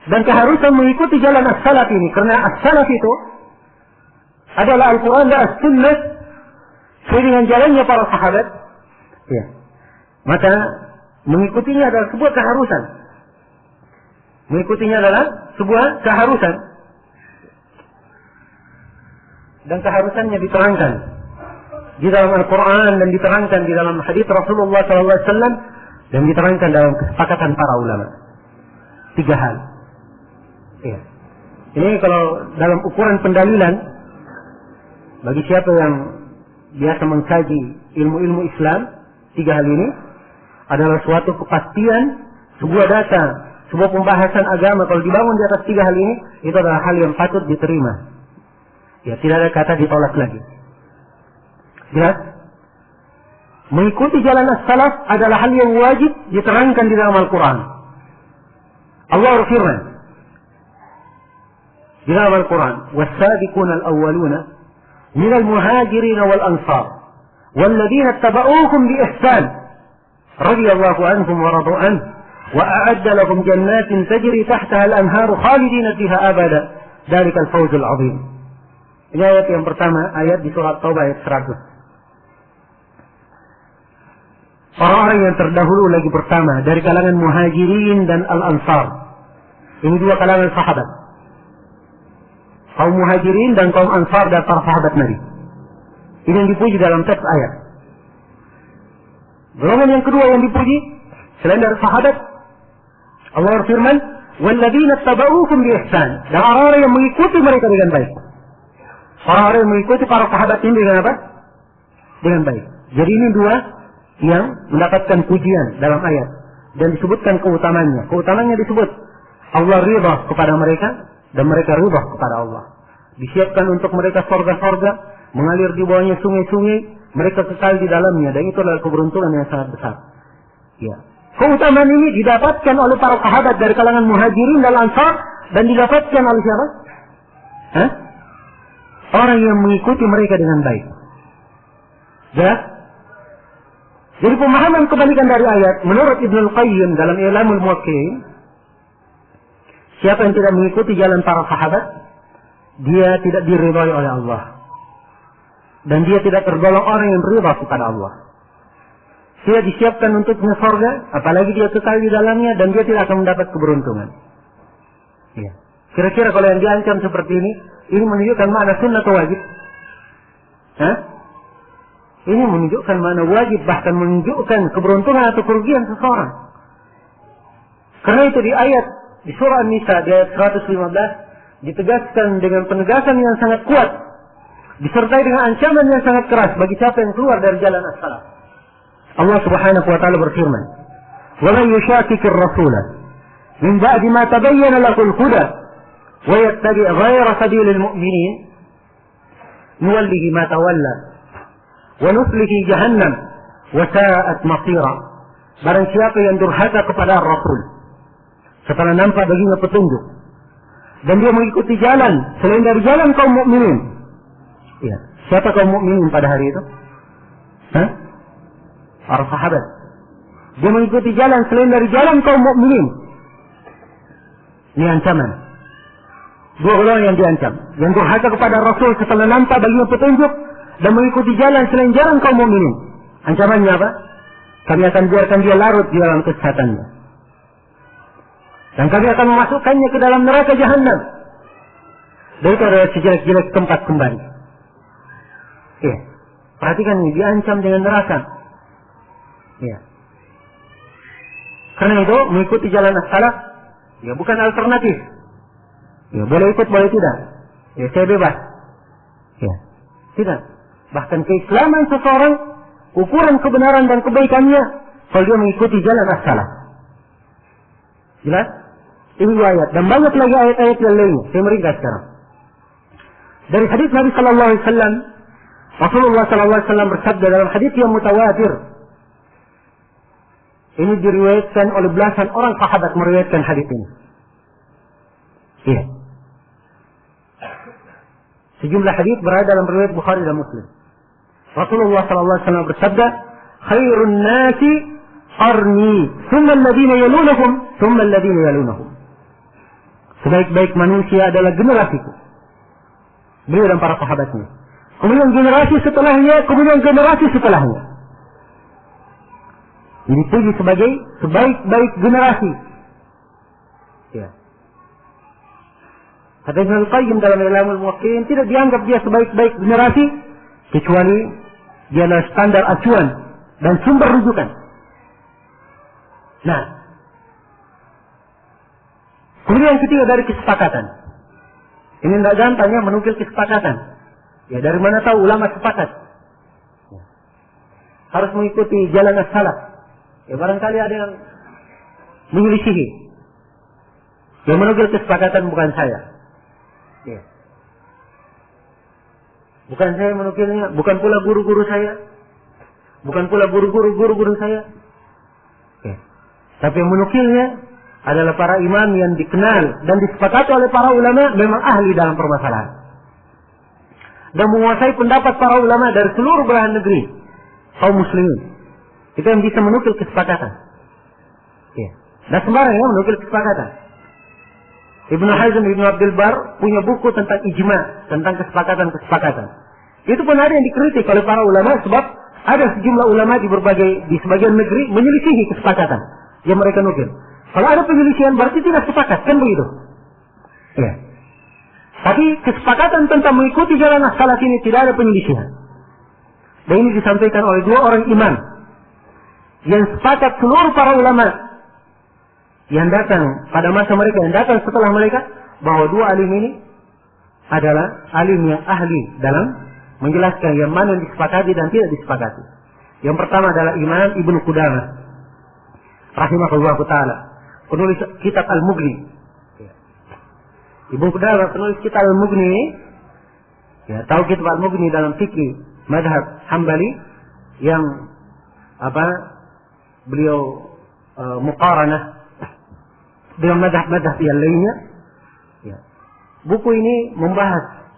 Speaker 1: Dan keharusan mengikuti jalan as-salaf ini, karena as-salaf itu adalah Al-Quran dan as-sunnah sesuai dengan jalannya para sahabat. Ya. Maka mengikutinya adalah sebuah keharusan. Mengikutinya adalah sebuah keharusan. Dan keharusannya diterangkan di dalam Al-Quran dan diterangkan di dalam hadits Rasulullah SAW dan diterangkan dalam kesepakatan para ulama. 3 hal. Ya. Ini kalau dalam ukuran pendalilan bagi siapa yang biasa mengkaji ilmu-ilmu Islam, 3 hal ini adalah suatu kepastian, sebuah data, sebuah pembahasan agama kalau dibangun di atas 3 hal ini, itu adalah hal yang patut diterima. Ya, tidak ada kata ditolak lagi. Jelas? Mengikuti jalan as-salaf adalah hal yang wajib diterangkan di dalam Al-Quran. Allah berfirman di dalam Al-Quran, "Was-sabiquna al-awwaluna minal muhajirin wal ansar walladzina ittaba'uuhum bi ihsan radhiyallahu anhum wa radu anhu wa a'adda lahum jannatin tajri tahtaha al-anharu khalidina fiha abada dzalikal fawzul 'adzim." Ini ayat yang pertama, ayat di surat Taubah ayat 100. Orang-orang yang terdahulu lagi pertama dari kalangan muhajirin dan al-ansar. Ini 2 kalangan sahabat. Kaum muhajirin dan kaum ansar dan para sahabat Nabi. Ini yang dipuji dalam teks ayat. Golongan yang kedua yang dipuji selain dari sahabat, Allah berfirman, "Walladzina ittaba'uuhum bi ihsan." Dan orang-orang yang mengikuti mereka dengan baik. Orang-orang yang mengikuti para sahabat ini dengan apa? Dengan baik. Jadi ini 2
Speaker 2: yang mendapatkan pujian dalam ayat dan disebutkan keutamaannya. Keutamaannya disebut Allah ridha kepada mereka dan mereka ridha kepada Allah. Disiapkan untuk mereka sorga-sorga, mengalir di bawahnya sungai-sungai, mereka kekal di dalamnya, dan itu adalah keberuntungan yang sangat besar. Ya. Keutamaan ini didapatkan oleh para sahabat dari kalangan muhajirin dan ansar, dan didapatkan oleh siapa? Orang yang mengikuti mereka dengan baik. Ya. Jadi pemahaman kebalikan dari ayat, menurut Ibnul Qayyim dalam I'lamul Muwaqqi'in, siapa yang tidak mengikuti jalan para sahabat, dia tidak diridhai oleh Allah. Dan dia tidak tergolong orang yang ridha kepada Allah. Dia disiapkan untuknya surga, apalagi dia kekal di dalamnya, dan dia tidak akan mendapat keberuntungan. Ya. Kira-kira kalau yang diancam seperti ini menunjukkan mana sunnah atau wajib? Ini menunjukkan mana wajib, bahkan menunjukkan keberuntungan atau kerugian seseorang. Karena itu di ayat di surah An-Nisa di ayat 115 ditegaskan dengan penegasan yang sangat kuat, disertai dengan ancaman yang sangat keras bagi siapa yang keluar dari jalan as-salaf. Allah Subhanahu wa taala berfirman, "Wa man yushaqiqir rasula min ba'di ma tabayyana lahul huda wa yattabi' ghayra sabilil mu'minin nuwallihi ma tawalla wa nuslihi jahannam wa sa'at masira." Barang siapa yang durhaka kepada Rasul setelah nampak baginya petunjuk dan dia mengikuti jalan selain dari jalan kaum mukminin. Ya, siapa kaum mukminin pada hari itu? Para sahabat. Dia mengikuti jalan selain dari jalan kaum mukminin. Ini ancaman. Dua golongan yang diancam. Yang durhaka kepada Rasul setelah nampak baginya petunjuk dan mengikuti jalan selain jalan kaum mukminin. Ancamannya apa? Kami akan biarkan dia larut di dalam kesesatannya. Dan kami akan memasukkannya ke dalam neraka Jahannam. Dan itu adalah sejelek-jelek tempat kembali. Ya. Perhatikan ini, diancam dengan neraka. Ya. Karena itu mengikuti jalan as-salaf ya bukan alternatif. Ya boleh ikut boleh tidak. Ya saya bebas. Ya. Tidak. Bahkan keislaman seseorang, ukuran kebenaran dan kebaikannya kalau dia mengikuti jalan as-salaf. Jelas? Ini ayat dan banyak lagi ayat-ayat yang lainnya. Saya meringkas sekarang. Dari hadis Nabi sallallahu alaihi wasallam, Rasulullah sallallahu alaihi wasallam bersabda dalam hadis yang mutawatir. Ini diriwayatkan oleh belasan orang sahabat meriwayatkan hadis ini. Iya. Sejumlah hadis berada dalam riwayat Bukhari dan Muslim. Rasulullah sallallahu alaihi wasallam bersabda, "Khairun nasi qarni, thumma alladhina yalunahum, thumma alladhina yalunahum." Sebaik-baik manusia adalah generasiku. Beliau dan para sahabatnya. Kemudian generasi setelahnya, kemudian generasi setelahnya. Ini dipuji sebagai sebaik-baik generasi. Ya. Kata Ibnul Qayyim dalam I'lamul Muwaqqi'in, tidak dianggap dia sebaik-baik generasi kecuali dia adalah standar acuan dan sumber rujukan. Nah, kemudian yang ketiga dari kesepakatan. Ini tidak gampang ya menukil kesepakatan. Ya dari mana tahu ulama sepakat? Ya. Harus mengikuti jalan as-salaf. Ya barangkali ada yang menyelisihi. Yang menukil kesepakatan bukan saya. Ya. Bukan saya menukilnya, bukan pula guru-guru saya. Bukan pula guru-guru saya. Ya. Tapi yang menukilnya adalah para imam yang dikenal dan disepakati oleh para ulama memang ahli dalam permasalahan. Dan menguasai pendapat para ulama dari seluruh belahan negeri kaum muslimin. Itu yang bisa menukil kesepakatan. Ya. Dan sembarang yang menukil kesepakatan. Ibnu Hazm, Ibnu Abdul Bar punya buku tentang ijma, tentang kesepakatan-kesepakatan. Itu pun ada yang dikritik oleh para ulama sebab ada sejumlah ulama di sebagian negeri menyelisihi kesepakatan yang mereka nukil. Kalau ada penyelisihan berarti tidak sepakat, kan begitu? Ya. Tapi kesepakatan tentang mengikuti jalan as-salaf ini tidak ada penyelisihan. Dan ini disampaikan oleh dua orang imam yang sepakat seluruh para ulama yang datang pada masa mereka, yang datang setelah mereka, bahwa dua alim ini adalah alim yang ahli dalam menjelaskan yang mana yang disepakati dan tidak disepakati. Yang pertama adalah Imam Ibnu Qudamah rahimahullah taala, penulis kitab Al-Mughni. Ibnu Qudamah penulis kitab Al-Mughni, ya, tahu kitab Al-Mughni dalam fikih mazhab Hambali yang beliau muqaranah dengan mazhab-mazhab yang lainnya. Ya. Buku ini membahas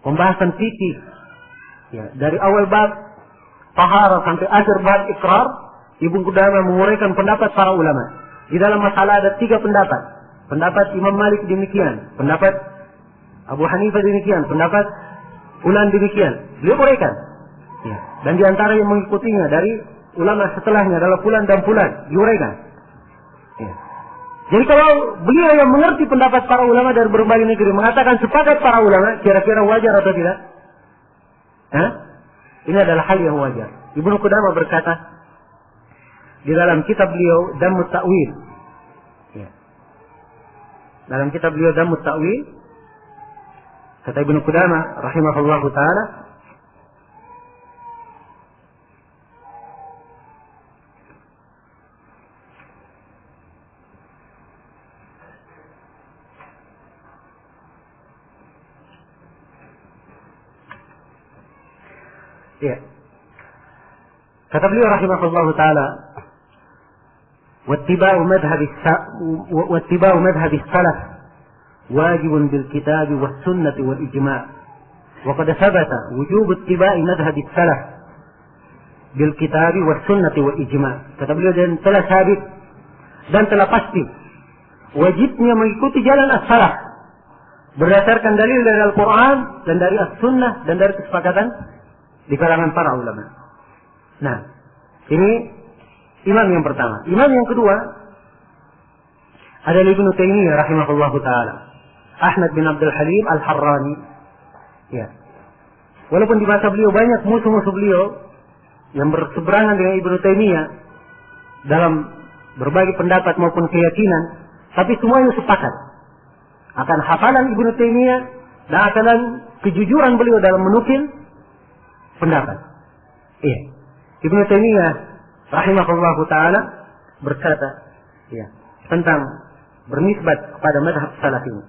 Speaker 2: pembahasan fikih, ya, dari awal bab taharah sampai akhir bab iqrar. Ibnu Qudamah menguraikan pendapat para ulama. Di dalam masalah ada 3 pendapat. Pendapat Imam Malik demikian, pendapat Abu Hanifah demikian, pendapat Fulan demikian. Beliau uraikan. Ya. Dan di antara yang mengikutinya dari ulama setelahnya adalah Fulan dan Fulan, diuraikan. Ya. Jadi kalau beliau yang mengerti pendapat para ulama dari berbagai negeri mengatakan sepakat para ulama, kira-kira wajar atau tidak? Ini adalah hal yang wajar. Ibnu Qudamah berkata di dalam kitab beliau Dammut Ta'wil. Ya. Dalam kitab beliau Dammut Ta'wil, kata Ibnu Qudamah rahimahullahu taala, ya. Kata beliau rahimahullahu taala, واتباع مذهب السلف واجب بالكتاب والسنة والإجماع وقد ثبت وجوب اتباع مذهب السلف بالكتاب والسنة والإجماع. Kata beliau, dan telah sabit dan telah pasti wajibnya mengikuti jalan as-salaf berdasarkan dalil dari Al-Quran dan dari as-sunnah dan dari kesepakatan di kalangan para ulama. Nah, ini imam yang pertama. Imam yang kedua adalah Ibnu Taimiyah rahimahullahu taala, Ahmad bin Abdul Halim Al-Harrani. Ya. Walaupun di masa beliau banyak musuh-musuh beliau yang berseberangan dengan Ibnu Taimiyah dalam berbagai pendapat maupun keyakinan, tapi semuanya sepakat akan hafalan Ibnu Taimiyah dan akan kejujuran beliau dalam menukil pendapat. Iya. Ibnu Taimiyah rahimahullahu taala berkata, ya, tentang bernisbat kepada mazhab salaf ini.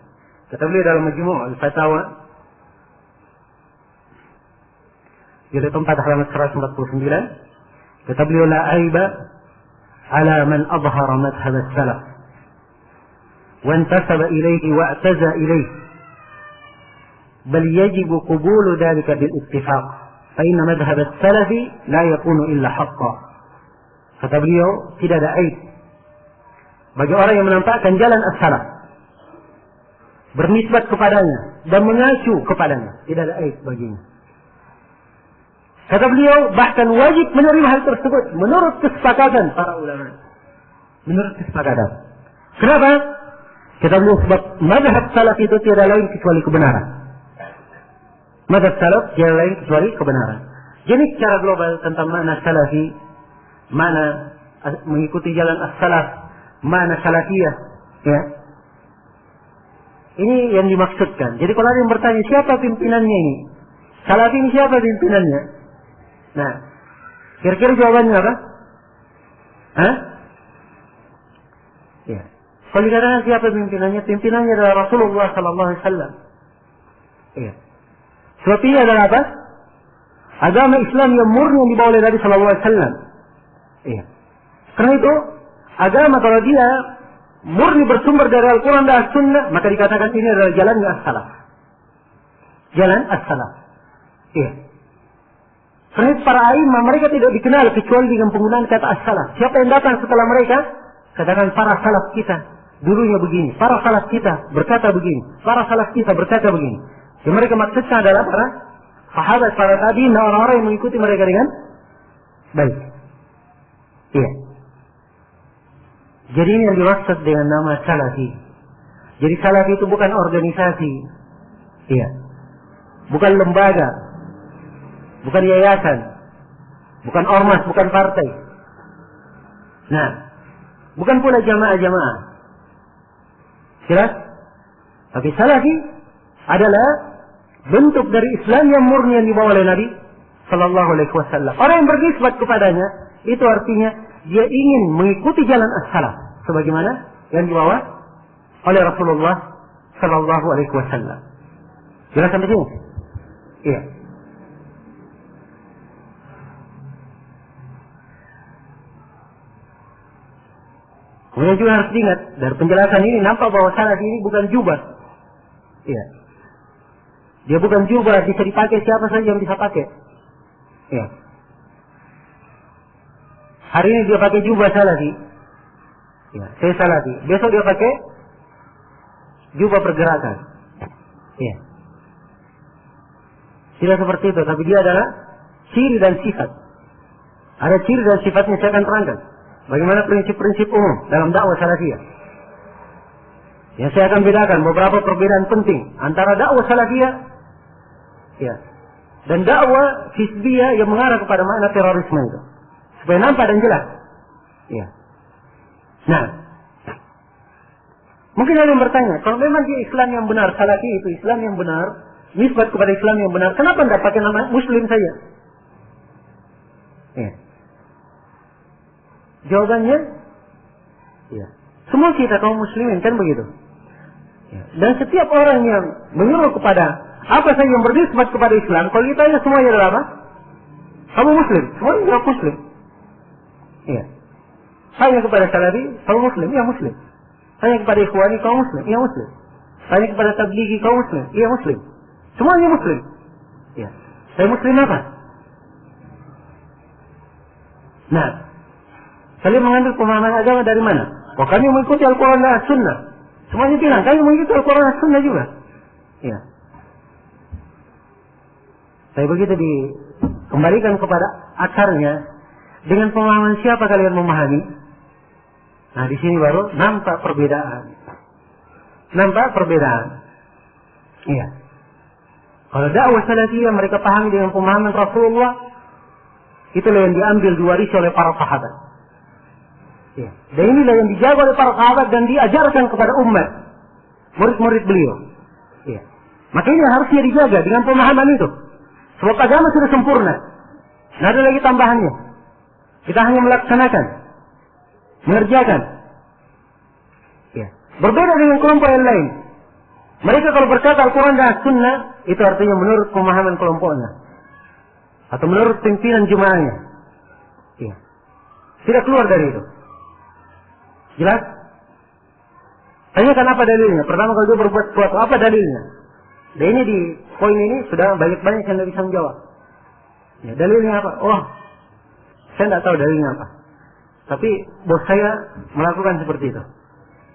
Speaker 2: Kata beliau dalam Majmu' al-Fatawa jilid 4 halaman 149, kata beliau, la aiba ala man adhara madhhab as-salaf wa intasaba ilayhi wa i'taza ilayhi bal yajibu qabulu dhalika bil ittifaq fa inna madhhab as-salaf la yakunu illa haqqan. Kata beliau, tidak ada aib bagi orang yang menampakkan jalan as-salaf, bernisbat kepadanya dan mengacu kepadanya, tidak ada aib baginya. Kata beliau, bahkan wajib menerima hal tersebut menurut kesepakatan para ulama. Menurut kesepakatan. Kenapa? Kata beliau, sebab mazhab salaf itu tidak lain kecuali kebenaran. Mazhab salaf tidak lain kecuali kebenaran. Jadi secara global tentang makna salafi, mana mengikuti jalan as-salaf, mana salafiyah, ya. Ini yang dimaksudkan. Jadi kalau ada yang bertanya, siapa pimpinannya ini? Salafi ini siapa pimpinannya? Nah, kira-kira jawabannya apa? Ya. Kalau dikatakan siapa pimpinannya? Pimpinannya adalah Rasulullah sallallahu alaihi wasallam. Iya. Sebab ini adalah apa? Agama Islam yang murni yang dibawa oleh Nabi sallallahu alaihi wasallam. Iya. Karena itu agama kalau dia murni bersumber dari Al-Quran dan As-Sunnah, maka dikatakan ini adalah jalan as-salaf. Jalan as-salaf. Iya. Karena para imam mereka tidak dikenal kecuali dengan penggunaan kata as-salaf. Siapa yang datang setelah mereka? Katakan para salaf kita dulunya begini, para salaf kita berkata begini, para salaf kita berkata begini. Yang mereka maksudnya adalah para sahabat, para tabi'in, dan orang-orang yang mengikuti mereka dengan baik. Iya. Jadi ini yang dimaksud dengan nama salafi. Jadi salafi itu bukan organisasi. Iya. Bukan lembaga. Bukan yayasan. Bukan ormas, bukan partai. Nah, bukan pula jamaah-jamaah. Jelas? Tapi salafi adalah bentuk dari Islam yang murni yang dibawa oleh Nabi Sallallahu Alaihi Wasallam. Orang yang bernisbat kepadanya, itu artinya dia ingin mengikuti jalan as-salaf, sebagaimana yang dibawa oleh Rasulullah Sallallahu Alaihi Wasallam. Jelas sampai sini? Iya. Kemudian juga harus diingat, dari penjelasan ini nampak bahwa salaf ini bukan jubah. Iya. Dia bukan jubah, bisa dipakai siapa saja yang bisa pakai. Iya. Hari ini dia pakai jubah salafi. Iya, saya salafi. Besok dia pakai jubah pergerakan. Iya. Tidak seperti itu, tapi dia adalah ciri dan sifat. Ada ciri dan sifatnya, saya akan terangkan. Bagaimana prinsip-prinsip umum dalam dakwah salafiyah. Yang saya akan bedakan beberapa perbedaan penting antara dakwah salafiyah ya, dan dakwah hizbiyah yang mengarah kepada makna terorisme itu. Supaya nampak dan jelas. Ya. Nah, mungkin ada yang bertanya, kalau memang dia Islam yang benar, salafi itu Islam yang benar, nisbat kepada Islam yang benar, kenapa tidak pakai nama Muslim saja? Ya. Jawabannya, ya, semua kita kaum muslimin kan begitu. Ya. Dan setiap orang yang menyuruh kepada apa saja yang bernisbat kepada Islam, kalau ditanya semuanya adalah apa? Kamu muslim, semuanya adalah muslim. Iya. Tanya kepada salafi, kamu muslim, ya muslim. Tanya kepada ikhwani, kamu muslim, ya muslim. Tanya kepada tablighi, kamu muslim, ya muslim. Semuanya muslim. Ya. Saya muslim apa? Nah, kalian mengambil pemahaman agama dari mana? Oh, kami mengikuti Al-Quran dan As-Sunnah. Semuanya bilang, kami mengikuti Al-Quran dan As-Sunnah juga. Ya. Tapi begitu dikembalikan kepada akarnya, dengan pemahaman siapa kalian memahami? Nah, di sini baru nampak perbedaan. Nampak perbedaan. Iya. Kalau dakwah salafiyah mereka pahami dengan pemahaman Rasulullah, itulah yang diambil diwarisi oleh para sahabat. Ya. Dan inilah yang dijaga oleh para sahabat dan diajarkan kepada umat, murid-murid beliau. Ya. Maka ini harusnya dijaga dengan pemahaman itu. Sebab agama sudah sempurna. Tidak ada lagi tambahannya. Kita hanya melaksanakan, mengerjakan. Ya. Berbeda dengan kelompok yang lain. Mereka kalau berkata Al-Quran dan As-Sunnah, itu artinya menurut pemahaman kelompoknya. Atau menurut pimpinan jemaahnya. Ya. Tidak keluar dari itu. Jelas? Tanyakan apa dalilnya. Pertama kalau dia berbuat sesuatu, apa dalilnya? Dan ini di poin ini sudah banyak-banyak yang tidak bisa menjawab. Ya, dalilnya apa? Oh, saya tidak tahu dalilnya apa. Tapi bos saya melakukan seperti itu.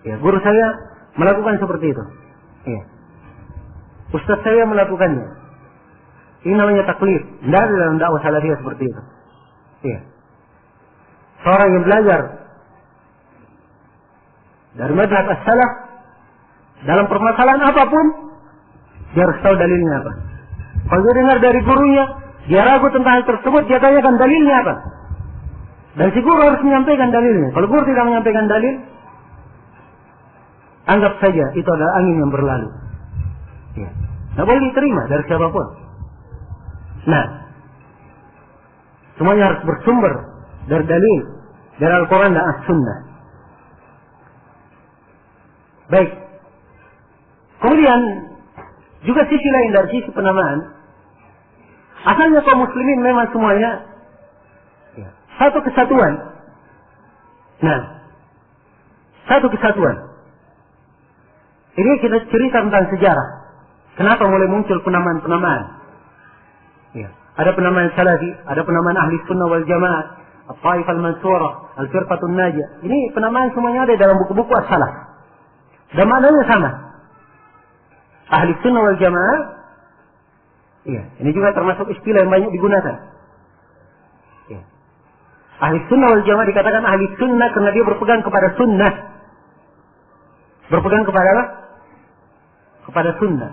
Speaker 2: Ya, guru saya melakukan seperti itu. Ya. Ustaz saya melakukannya. Ini namanya taklid. Tidak ada dalam dakwah salafiyah seperti itu. Ya. Seorang yang belajar dari madhab as-salaf dalam permasalahan apapun, dia harus tahu dalilnya apa. Kalau dia dengar dari gurunya, dia ragu tentang hal tersebut, dia tanyakan dalilnya apa. Dan si guru harus menyampaikan dalilnya. Kalau guru tidak menyampaikan dalil, anggap saja itu adalah angin yang berlalu. Ya. Tidak boleh diterima dari siapapun. Nah, semuanya harus bersumber dari dalil, dari Al-Quran dan As-Sunnah. Baik. Kemudian juga sisi lain dari sisi penamaan. Asalnya kaum muslimin memang semuanya ya, satu kesatuan. Nah, satu kesatuan. Ini kita cerita tentang sejarah. Kenapa mulai muncul penamaan-penamaan? Ya. Ada penamaan salafi, ada penamaan ahli sunnah wal jamaah, al-taif al-mansurah, al-firqatun najah. Ini penamaan semuanya ada dalam buku-buku as-salaf. Dan maknanya sama. Ahli sunnah wal jamaah, iya, ini juga termasuk istilah yang banyak digunakan. Ya. Ahli sunnah wal jamaah dikatakan ahli sunnah karena dia berpegang kepada sunnah. Berpegang kepada apa? Kepada sunnah.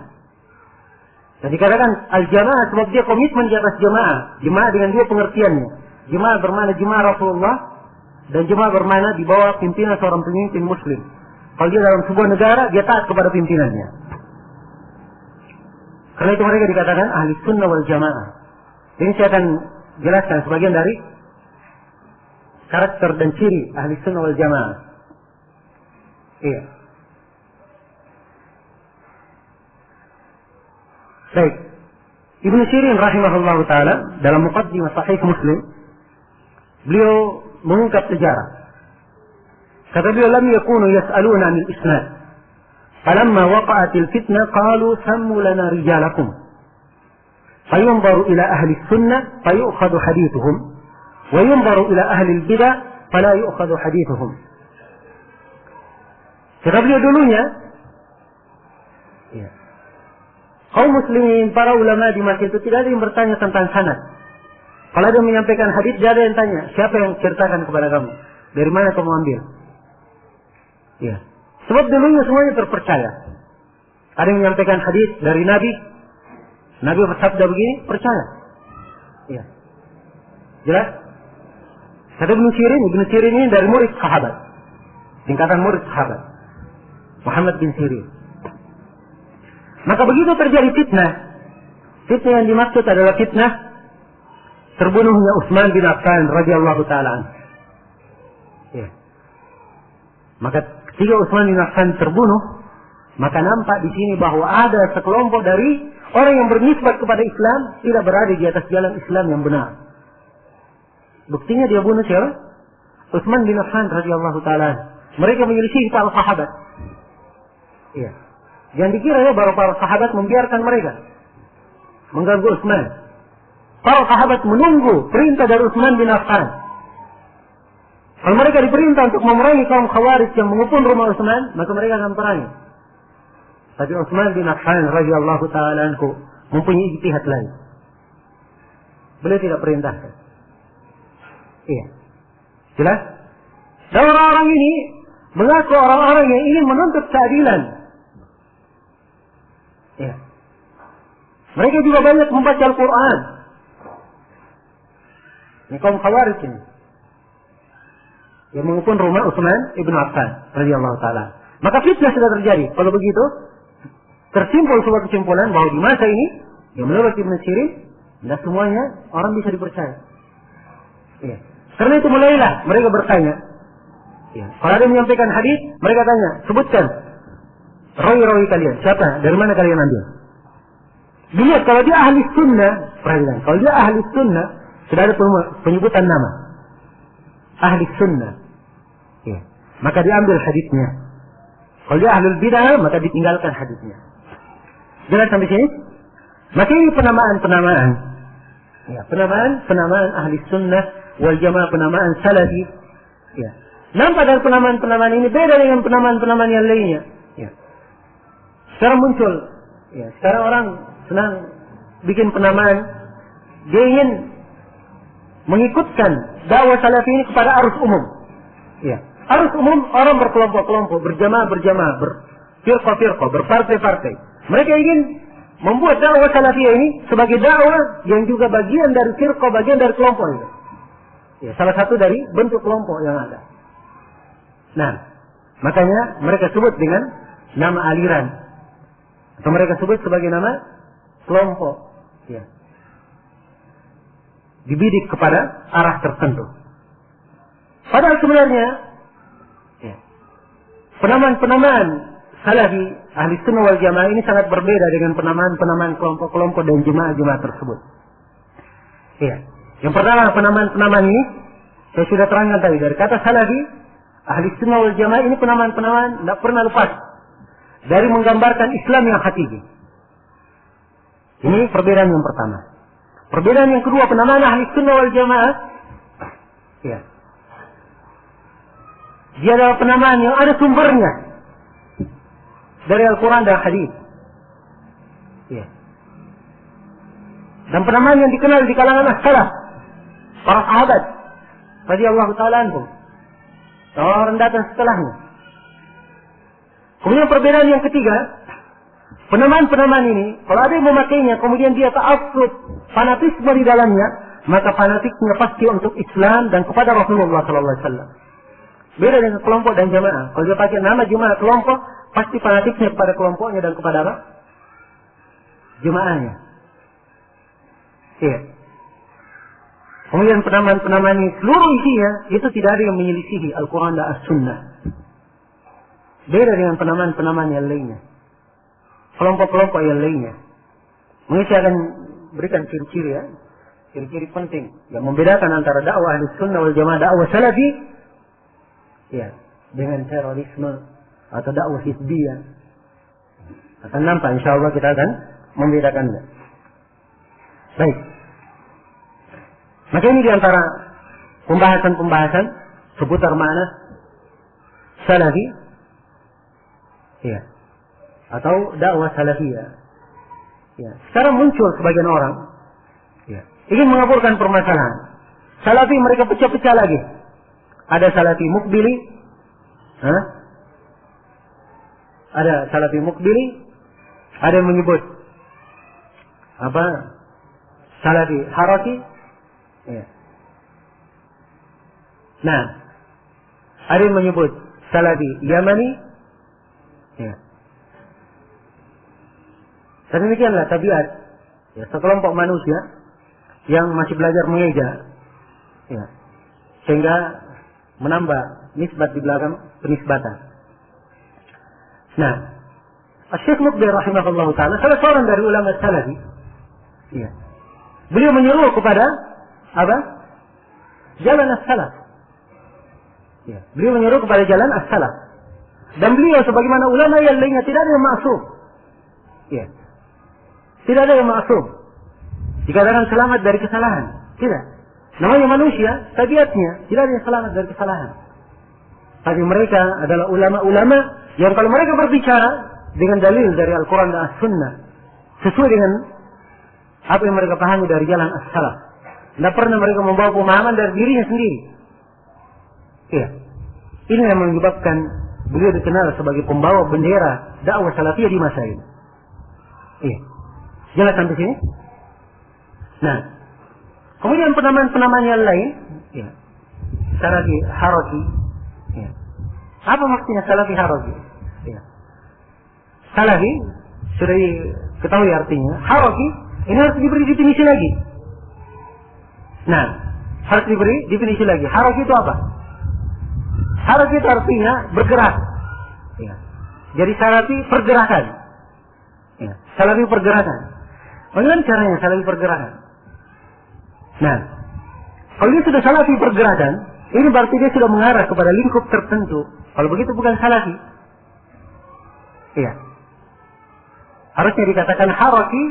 Speaker 2: Dan dikatakan al-jamaah sebab dia komitmen di atas jamaah. Jamaah dengan dua pengertiannya. Jamaah bermakna jamaah Rasulullah, dan jamaah bermakna di bawah pimpinan seorang pemimpin muslim. Kalau dia dalam sebuah negara, dia taat kepada pimpinannya. Karena itu mereka dikatakan ahli sunnah wal jamaah. Ini saya akan jelaskan sebagian dari karakter dan ciri ahli sunnah wal jamaah. Iya. Baik. Ibnu Sirin rahimahullahu taala dalam muqaddimah Sahih Muslim, beliau mengungkap sejarah. Kata beliau, lam yakunu yas'aluna anil isnad. Falamma waqa'atil fitnah qalu sammu lana rijalakum. Fayunzaru ila ahli sunnah fayu'khadhu hadithuhum wa yunzaru ila ahli al-bid'ah fala yu'khadhu hadithuhum. Kata beliau dulunya, ya, kaum muslimin, para ulama di masa itu tidak ada yang bertanya tentang sanad. Kalau ada yang menyampaikan hadis, tidak ada yang tanya, siapa yang ceritakan kepada kamu? Dari mana kamu ambil? Ya. Sebab dulunya semuanya terpercaya. Ada yang menyampaikan hadis dari Nabi. Nabi bersabda begini, percaya. Ya. Jelas? Kata Ibnu Sirin ini dari murid sahabat. Tingkatan murid sahabat. Muhammad bin Sirin. Maka begitu terjadi fitnah. Fitnah yang dimaksud adalah fitnah terbunuhnya Utsman bin Affan radhiyallahu taala anhu. Ya. Maka ketika Utsman bin Affan terbunuh, maka nampak di sini bahwa ada sekelompok dari orang yang bernisbat kepada Islam tidak berada di atas jalan Islam yang benar. Buktinya dia bunuh siapa? Utsman bin Affan radhiyallahu taala anhu. Mereka menyelisih para sahabat. Iya. Jangan dikira ya baru para sahabat membiarkan mereka mengganggu Utsman. Para sahabat menunggu perintah dari Utsman bin Affan. Kalau mereka diperintah untuk memerangi kaum Khawarij yang mengepung rumah Utsman, maka mereka akan perangi. Tapi Utsman bin Affan radhiyallahu taala anhu mempunyai ijtihad lain. Beliau tidak perintahkan. Iya. Jelas? Dan orang-orang ini mengaku orang-orang yang ingin menuntut keadilan. Ya. Mereka juga banyak membaca Al-Quran. Ini kaum Khawarij ini. Yang mengepung rumah Utsman ibn Affan radhiyallahu taala. Maka fitnah sudah terjadi. Kalau begitu, tersimpul sebuah kesimpulan bahwa di masa ini, yang menurut Ibnu Sirin, tidak semuanya orang bisa dipercaya. Ya. Karena itu mulailah mereka bertanya. Ya. Kalau ada yang menyampaikan hadis, mereka tanya, sebutkan rawi-rawi kalian. Siapa? Dari mana kalian ambil? Dilihat kalau dia ahli sunnah, perhatikan. Kalau dia ahli sunnah, sudah ada penyebutan nama. Ahli sunnah. Ya. Maka diambil hadisnya. Kalau dia ahli bidah, maka ditinggalkan hadisnya. Jelas sampai sini? Maka ini penamaan-penamaan. Ya, penamaan ahli sunnah wal jamaah, penamaan salafi. Ya. Nampak dari penamaan-penamaan ini beda dengan penamaan-penamaan yang lainnya. Ya. Sekarang muncul. Ya, sekarang orang senang bikin penamaan. Dia ingin mengikutkan dakwah salafi ini kepada arus umum. Ya. Arus umum orang berkelompok-kelompok, berjamaah-berjamaah, berfirqah-firqah, berpartai-partai. Mereka ingin membuat dakwah salafiyah ini sebagai dakwah yang juga bagian dari firqah, bagian dari kelompok ini. Ya, salah satu dari bentuk kelompok yang ada. Nah, makanya mereka sebut dengan nama aliran. Atau mereka sebut sebagai nama kelompok. Ya. Dibidik kepada arah tertentu. Padahal sebenarnya ya, penamaan-penamaan salafi ahli sunnah wal jamaah ini sangat berbeda dengan penamaan-penamaan kelompok-kelompok dan jemaah-jemaah tersebut. Ya. Yang pertama, penamaan-penamaan ini saya sudah terangkan tadi dari kata salafi ahli sunnah wal jamaah ini penamaan-penamaan tidak pernah lepas dari menggambarkan Islam yang hakiki. Ini perbedaan yang pertama. Perbedaan yang kedua, penamaan ahli sunnah wal jamaah ya, dia adalah penamaan yang ada sumbernya dari Al-Quran dan Hadis. Ya. Dan penamaan yang dikenal di kalangan as-salaf, para sahabat radhiyallahu ta'ala anhum, orang datang setelahnya. Kemudian perbedaan yang ketiga, penamaan-penamaan ini, kalau ada yang memakainya, kemudian dia ta'assub, fanatisme di dalamnya, maka fanatiknya pasti untuk Islam dan kepada Rasulullah sallallahu alaihi wasallam. Beda dengan kelompok dan jamaah. Kalau dia pakai nama jemaah kelompok, pasti fanatiknya kepada kelompoknya dan kepada apa? Jemaahnya. Iya. Kemudian penamaan-penamaan ini seluruh isinya itu tidak ada yang menyelisihi Al-Quran dan As-Sunnah. Beda dengan penamaan-penamaan yang lainnya. Kelompok-kelompok yang lainnya. Mungkin saya akan berikan ciri-ciri ya. Ciri-ciri penting yang membedakan antara dakwah Ahlussunnah wal Jamaah, dakwah Salafi ya, dengan terorisme atau dakwah hizbiyah. Akan nampak insyaallah kita akan membedakannya. Baik. Maka ini diantara pembahasan-pembahasan seputar makna Salafi ya, atau dakwah Salafiyah. Ya, sekarang muncul sebagian orang ya, ingin mengaburkan permasalahan. Salafi mereka pecah-pecah lagi. Ada Salafi Mukbili, ada Salafi Mukbili, ada yang menyebut apa? Salafi Haraki. Ya. Nah, ada yang menyebut Salafi Yamani. Ya. Dan demikianlah tabiat ya, sekelompok manusia yang masih belajar mengeja, ya, sehingga menambah nisbat di belakang penisbatan. Nah, Syekh Mukbil rahimahullah ta'ala salah seorang dari ulama Salafi, ya, beliau menyuruh kepada apa? Jalan as-salaf. Ya, beliau menyuruh kepada jalan as-salaf. Dan beliau sebagaimana ulama yang lainnya tidak ada yang maksum. Ya. Tidak ada yang maksum. Dikatakan selamat dari kesalahan. Tidak. Namanya manusia, tabiatnya tidak ada yang selamat dari kesalahan. Tapi mereka adalah ulama-ulama yang kalau mereka berbicara dengan dalil dari Al-Quran dan As-Sunnah, sesuai dengan apa yang mereka pahami dari jalan as-salaf. Tidak pernah mereka membawa pemahaman dari dirinya sendiri. Iya. Ini yang menyebabkan beliau dikenal sebagai pembawa bendera dakwah salafiyah di masa ini. Iya. Jelas sampai sini? Nah, kemudian penamaan-penamaan yang lain, ya. Salafi Haraki. Ya. Apa maksudnya Salafi Haraki? Ya. Salafi sudah diketahui artinya. Haraki ini harus diberi definisi lagi. Nah, harus diberi definisi lagi. Haraki itu apa? Haraki itu artinya bergerak. Ya. Jadi Salafi pergerakan. Ya. Salafi pergerakan. Bagaimana caranya Salafi pergerakan? Nah, kalau dia sudah Salafi pergerakan, ini berarti dia sudah mengarah kepada lingkup tertentu. Kalau begitu bukan Salafi. Iya. Harusnya dikatakan Haraki.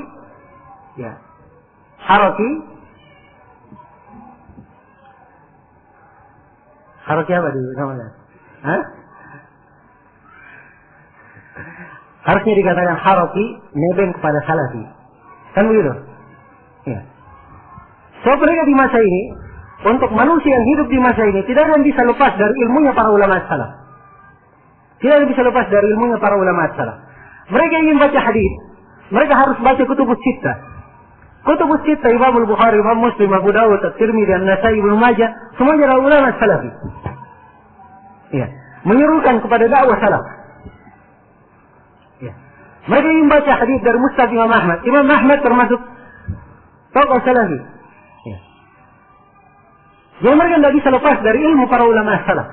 Speaker 2: Ya. Haraki. Haraki apa di namanya? Hah? Harusnya dikatakan Haraki nebeng kepada Salafi. Kan begitu? Ya. So mereka di masa ini, untuk manusia yang hidup di masa ini, tidak ada yang bisa lepas dari ilmunya para ulama salaf. Tidak ada yang bisa lepas dari ilmunya para ulama salaf. Mereka ingin baca hadis, mereka harus baca kutubus sittah. Kutubus sittah Imam Al-Bukhari, Imam Muslim, Abu Dawud, At-Tirmidzi, An-Nasai, Ibnu Majah, semuanya adalah ulama salafi. Ya. Menyerukan kepada dakwah salaf. Ya. Mereka ingin baca hadis dari Musnad Imam Ahmad. Imam Ahmad termasuk tokoh salafi. Ya. Jadi mereka tidak bisa lepas dari ilmu para ulama salaf.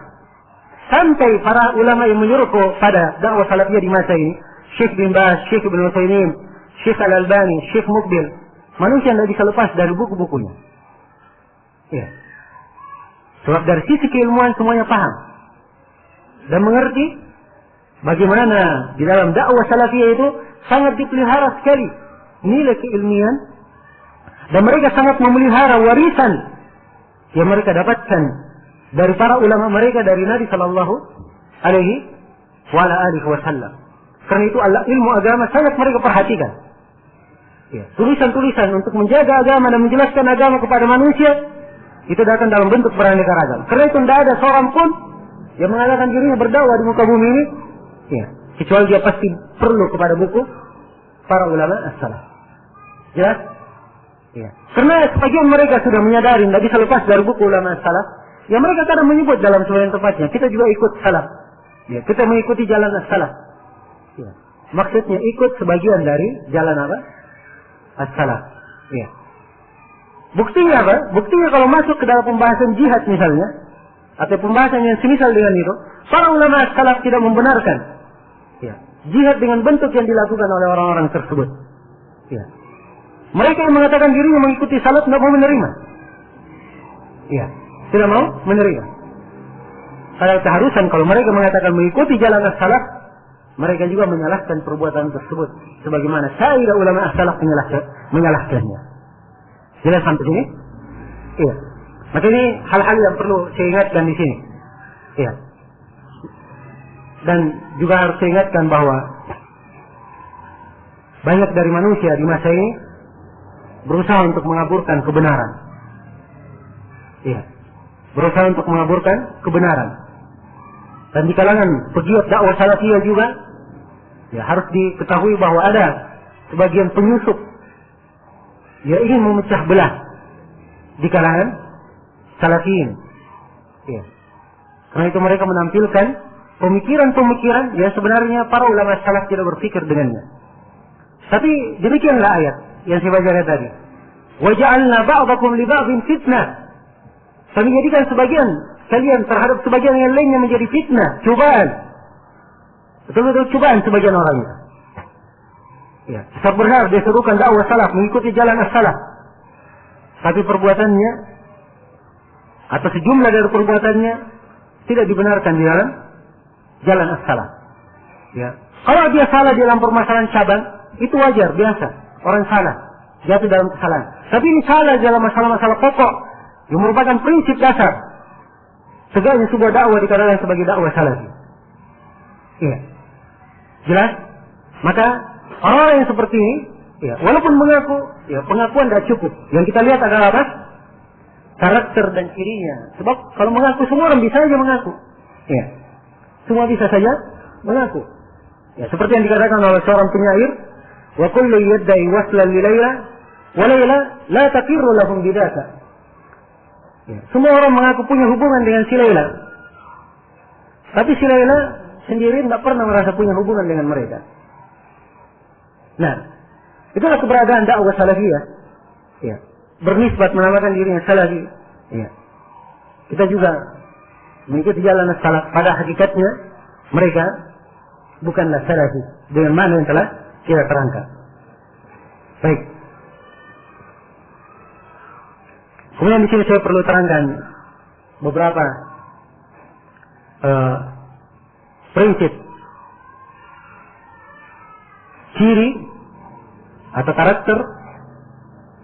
Speaker 2: Sampai para ulama yang menyuruh pada dakwah salafiyah di masa ini, Syekh bin Baz, Syekh Ibnu Utsaimin, Syekh Al-Albani, Syekh Mukbil, manusia tidak bisa lepas dari buku-bukunya. Ya. Sebab dari sisi keilmuan semuanya paham dan mengerti bagaimana di dalam dakwah salafiyah itu sangat dipelihara sekali nilai keilmian, dan mereka sangat memelihara warisan yang mereka dapatkan dari para ulama mereka, dari Nabi Sallallahu Alaihi Wasallam. Karena itu ilmu agama sangat mereka perhatikan. Ya. Tulisan-tulisan untuk menjaga agama dan menjelaskan agama kepada manusia itu datang dalam bentuk beraneka ragam. Karena itu tidak ada seorang pun yang mengatakan dirinya berdakwah di muka bumi ini, ya, kecuali dia pasti perlu kepada buku para ulama as-salaf. Jelas? Ya. Karena sebagian mereka sudah menyadari tidak bisa lepas dari buku ulama as-salaf. Ya, mereka kadang menyebut dalam sebagian tempatnya, kita juga ikut salaf. Ya, kita mengikuti jalan as-salaf. Ya. Maksudnya ikut sebagian dari jalan apa? As-salaf. Ya. Buktinya apa? Buktinya kalau masuk ke dalam pembahasan jihad misalnya, atau pembahasan yang semisal dengan itu, para ulama salaf tidak membenarkan jihad dengan bentuk yang dilakukan oleh orang-orang tersebut. Mereka yang mengatakan dirinya mengikuti salaf tidak mau menerima. Tidak mau menerima. Padahal keharusan kalau mereka mengatakan mengikuti jalan as-salaf, mereka juga menyalahkan perbuatan tersebut. Sebagaimana saira ulama as-salaf menyalahkannya. Jelas sampai sini? Iya. Maka ini hal-hal yang perlu saya ingatkan di sini. Iya. Dan juga harus saya ingatkan bahwa banyak dari manusia di masa ini berusaha untuk mengaburkan kebenaran. Iya. Berusaha untuk mengaburkan kebenaran. Dan di kalangan pegiat dakwah salafiyah juga harus diketahui bahwa ada sebagian penyusup yang ingin memecah belah di kalangan salafiyin. Karena itu mereka menampilkan pemikiran-pemikiran yang sebenarnya para ulama salaf tidak berpikir dengannya. Tapi demikianlah ayat yang saya bacakan tadi. Wa ja'alna ba'dakum li ba'din fitnah. Kami jadikan sebagian kalian terhadap sebagian yang lainnya menjadi fitnah, cobaan. Betul-betul cobaan sebagian orangnya. Benar dia serukan dakwah salaf, mengikuti jalan as-salaf. Tapi perbuatannya atau sejumlah dari perbuatannya tidak dibenarkan di dalam jalan as-salaf. Kalau dia salah di dalam permasalahan cabang, itu wajar, biasa. Orang salah, jatuh dalam kesalahan. Tapi ini salah dalam masalah-masalah pokok yang merupakan prinsip dasar tegaknya sebuah dakwah dikatakan sebagai dakwah salafi. Jelas? Maka orang yang seperti ini, walaupun mengaku, pengakuan tidak cukup. Yang kita lihat adalah apa? Karakter dan cirinya. Sebab kalau mengaku semua orang bisa saja mengaku. Semua bisa saja mengaku. Seperti yang dikatakan oleh seorang penyair, wa kullu yadda'i waslan li Laila wa Laila la taqirru lahum bidaka. Semua orang mengaku punya hubungan dengan si Laila. Tapi si Laila sendiri tidak pernah merasa punya hubungan dengan mereka. Nah, itulah keberadaan dakwah salafiyah. Bernisbat menamakan dirinya salafi. Kita juga mengikuti jalan salaf. Pada hakikatnya mereka bukanlah salafi dengan mana yang telah kita terangkan. Baik. Kemudian di sini saya perlu terangkan beberapa prinsip ciri atau karakter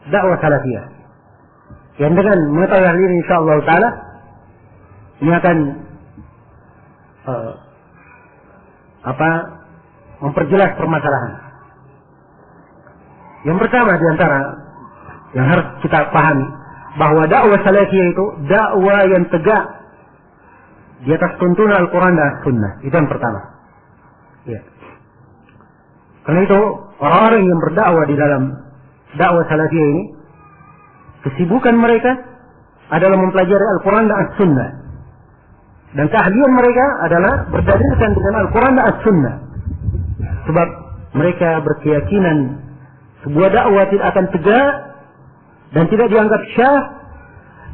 Speaker 2: dakwah salafiyah yang dengan mengetahui hal ini insyaallah taala ini akan memperjelas permasalahan. Yang pertama di antara yang harus kita pahami bahwa dakwah salafiyah itu dakwah yang tegak di atas tuntunan Al-Quran dan As-Sunnah. Itu yang pertama. Karena itu orang-orang yang berdakwah di dalam dakwah salafiyah ini, kesibukan mereka adalah mempelajari Al-Quran dan As-Sunnah. Dan keahlian mereka adalah berdalilkan dengan Al-Quran dan As-Sunnah. Sebab mereka berkeyakinan sebuah dakwah tidak akan tegak dan tidak dianggap syah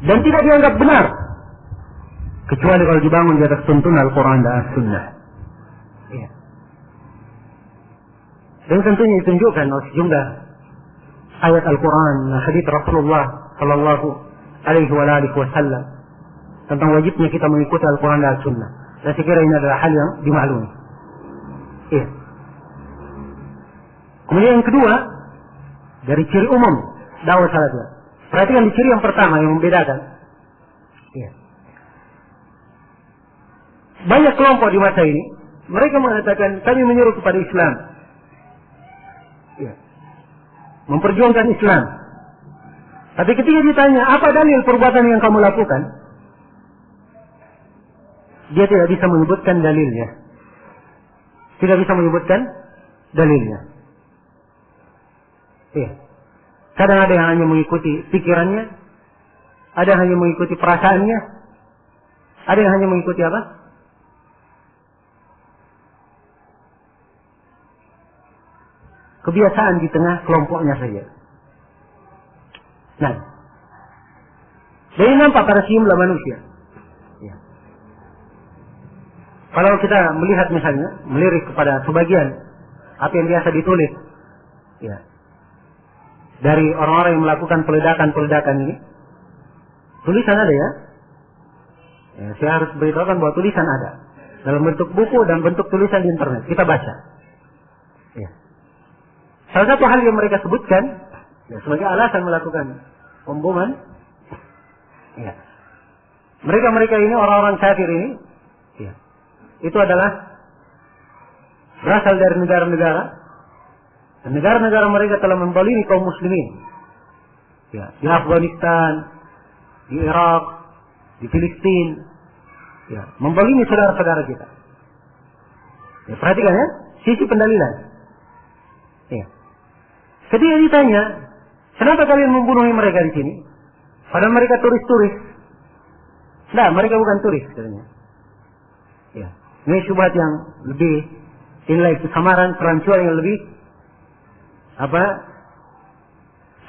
Speaker 2: dan tidak dianggap benar kecuali kalau dibangun di atas tuntunan Al-Quran dan As-Sunnah. Dan tentunya ditunjukkan oleh sejumlah ayat Al-Quran dan hadits Rasulullah Sallallahu Alaihi Wasallam tentang wajibnya kita mengikuti Al-Quran dan As-Sunnah. Dan saya kira ini adalah hal yang dimaklumi. Kemudian yang kedua dari ciri umum dakwah salafiyah. Perhatikan di ciri yang pertama yang membedakan. Banyak kelompok di masa ini, mereka mengatakan kami menyuruh kepada Islam. Memperjuangkan Islam. Tapi ketika ditanya, apa dalil perbuatan yang kamu lakukan? Dia tidak bisa menyebutkan dalilnya. Tidak bisa menyebutkan dalilnya. Kadang ada yang hanya mengikuti pikirannya, ada yang hanya mengikuti perasaannya, ada yang hanya mengikuti apa? Kebiasaan di tengah kelompoknya saja. Nah, Jadi nampak pada sejumlah manusia. Ya. Kalau kita melihat misalnya, melirik kepada sebagian apa yang biasa ditulis, ya, dari orang-orang yang melakukan peledakan-peledakan ini, tulisan ada ya. Ya, saya harus beritahukan bahwa tulisan ada dalam bentuk buku dan bentuk tulisan di internet. Kita baca. Ya. Salah satu hal yang mereka sebutkan ya, sebagai alasan melakukan pemboman, ya, mereka ini orang-orang kafir ini, ya, itu adalah berasal dari negara-negara, dan negara-negara mereka telah membalimi kaum muslimin, ya, di Afghanistan, di Irak, di Filistin, ya, membalimi saudara-saudara kita. Ya, perhatikan ya, sisi pendalilan. Ya. Ketika ditanya, kenapa kalian membunuh mereka di sini? Padahal mereka turis-turis. Nah, mereka bukan turis katanya. Ya. Ini syubhat yang lebih nilai kesamaran, perancuan yang lebih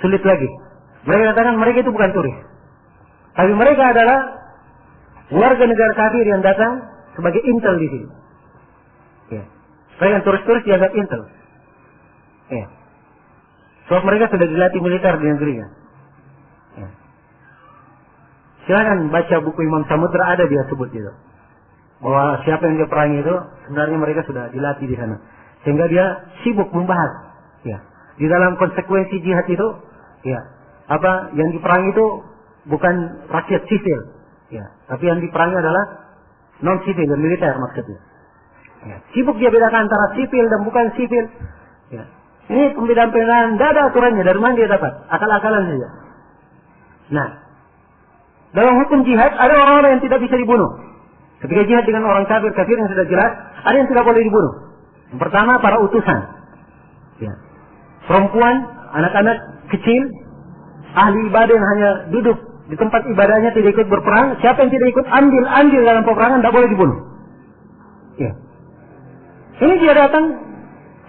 Speaker 2: sulit lagi. Mereka katakan mereka itu bukan turis. Tapi mereka adalah warga negara kafir yang datang sebagai intel di sini. Ya. Mereka turis-turis dianggap intel. Ya. Sebab mereka sudah dilatih militer di negerinya. Ya. Silakan baca buku Imam Samudra, ada dia sebut itu. Bahwa siapa yang dia perangi itu sebenarnya mereka sudah dilatih di sana. Sehingga dia sibuk membahas. Ya. Di dalam konsekuensi jihad itu, ya, yang diperangi itu bukan rakyat sipil, ya, tapi yang diperangi adalah non sipil dan militer maksudnya. Ya. Sibuk dia bedakan antara sipil dan bukan sipil. Ya. Ini pembedaan-pembedaan, tidak ada aturannya. Dari mana dia dapat? Akal-akalan saja. Nah, dalam hukum jihad ada orang-orang yang tidak bisa dibunuh. Ketika jihad dengan orang kafir yang sudah jelas, ada yang tidak boleh dibunuh. Yang pertama, para utusan. Ya. Perempuan, anak-anak kecil, ahli ibadah yang hanya duduk di tempat ibadahnya, tidak ikut berperang. Siapa yang tidak ikut andil dalam peperangan tidak boleh dibunuh. Ya. Ini dia datang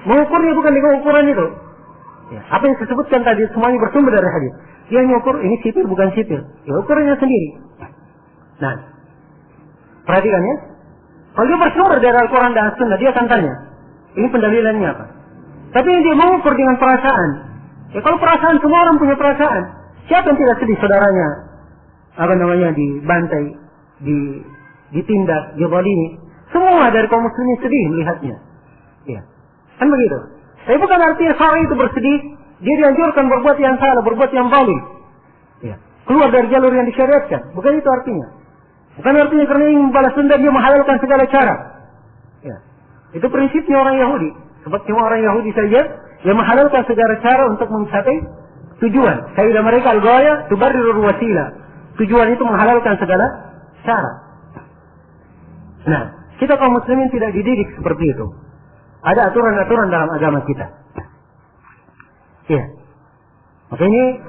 Speaker 2: mengukurnya bukan dengan ukuran itu. Ya. Apa yang saya sebutkan tadi semuanya bersumber dari hadis. Dia mengukur ini sipil bukan sipil. Ya, ukurannya sendiri. Nah, perhatikan ya. Kalau dia bersumber dari Al-Quran dan As-Sunnah, dia akan tanya, ini pendalilannya apa? Tapi dia mengukur dengan perasaan. Ya, kalau perasaan, semua orang punya perasaan. Siapa yang tidak sedih saudaranya dibantai, ditindak, dizalimi? Semua dari kaum muslimin sedih melihatnya. Ya. Kan begitu. Tapi bukan artinya seorang itu bersedih, dia dianjurkan berbuat yang salah, berbuat yang zalim. Ya. Keluar dari jalur yang disyariatkan. Bukan itu artinya. Bukan artinya karena ingin membalas dendam dia menghalalkan segala cara. Ya. Itu prinsipnya orang Yahudi. Sebab cuma orang Yahudi saja yang menghalalkan segala cara untuk mencapai tujuan. Kaidah mereka al-ghaya tubarrirul wasilah. Tujuan itu menghalalkan segala cara. Nah, kita kaum muslimin tidak dididik seperti itu. Ada aturan-aturan dalam agama kita. Ya. Maka ini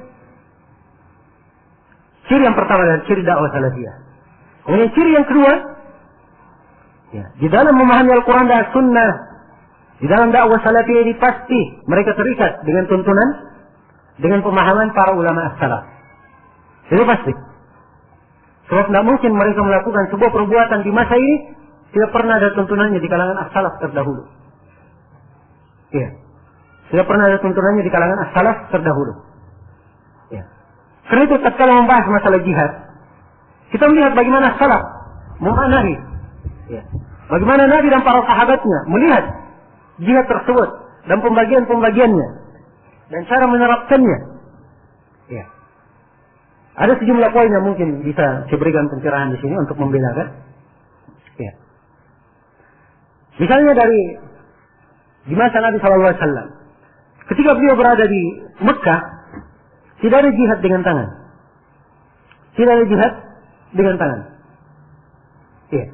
Speaker 2: ciri yang pertama dari ciri dakwah salafiyah. Kemudian ciri yang kedua, ya, di dalam memahami Al-Quran dan Sunnah, di dalam dakwah salafiyah ini pasti mereka terikat dengan tuntunan, dengan pemahaman para ulama as-salaf. Itu pasti. Sebab tidak mungkin mereka melakukan sebuah perbuatan di masa ini tidak pernah ada tuntunannya di kalangan as-salaf terdahulu. Ya. Tidak pernah ada tuntunannya di kalangan as-salaf terdahulu. Ya. Karena itu tatkala membahas masalah jihad, kita melihat bagaimana as-salaf memaknai. Ya. Bagaimana Nabi dan para sahabatnya melihat jihad tersebut dan pembagian-pembagiannya dan cara menerapkannya. Ya. Ada sejumlah poin yang mungkin bisa saya berikan pencerahan di sini untuk membedakan. Ya. Misalnya di masa Nabi SAW, ketika beliau berada di Mekah, tidak ada jihad dengan tangan. Tidak ada jihad dengan tangan. Ya.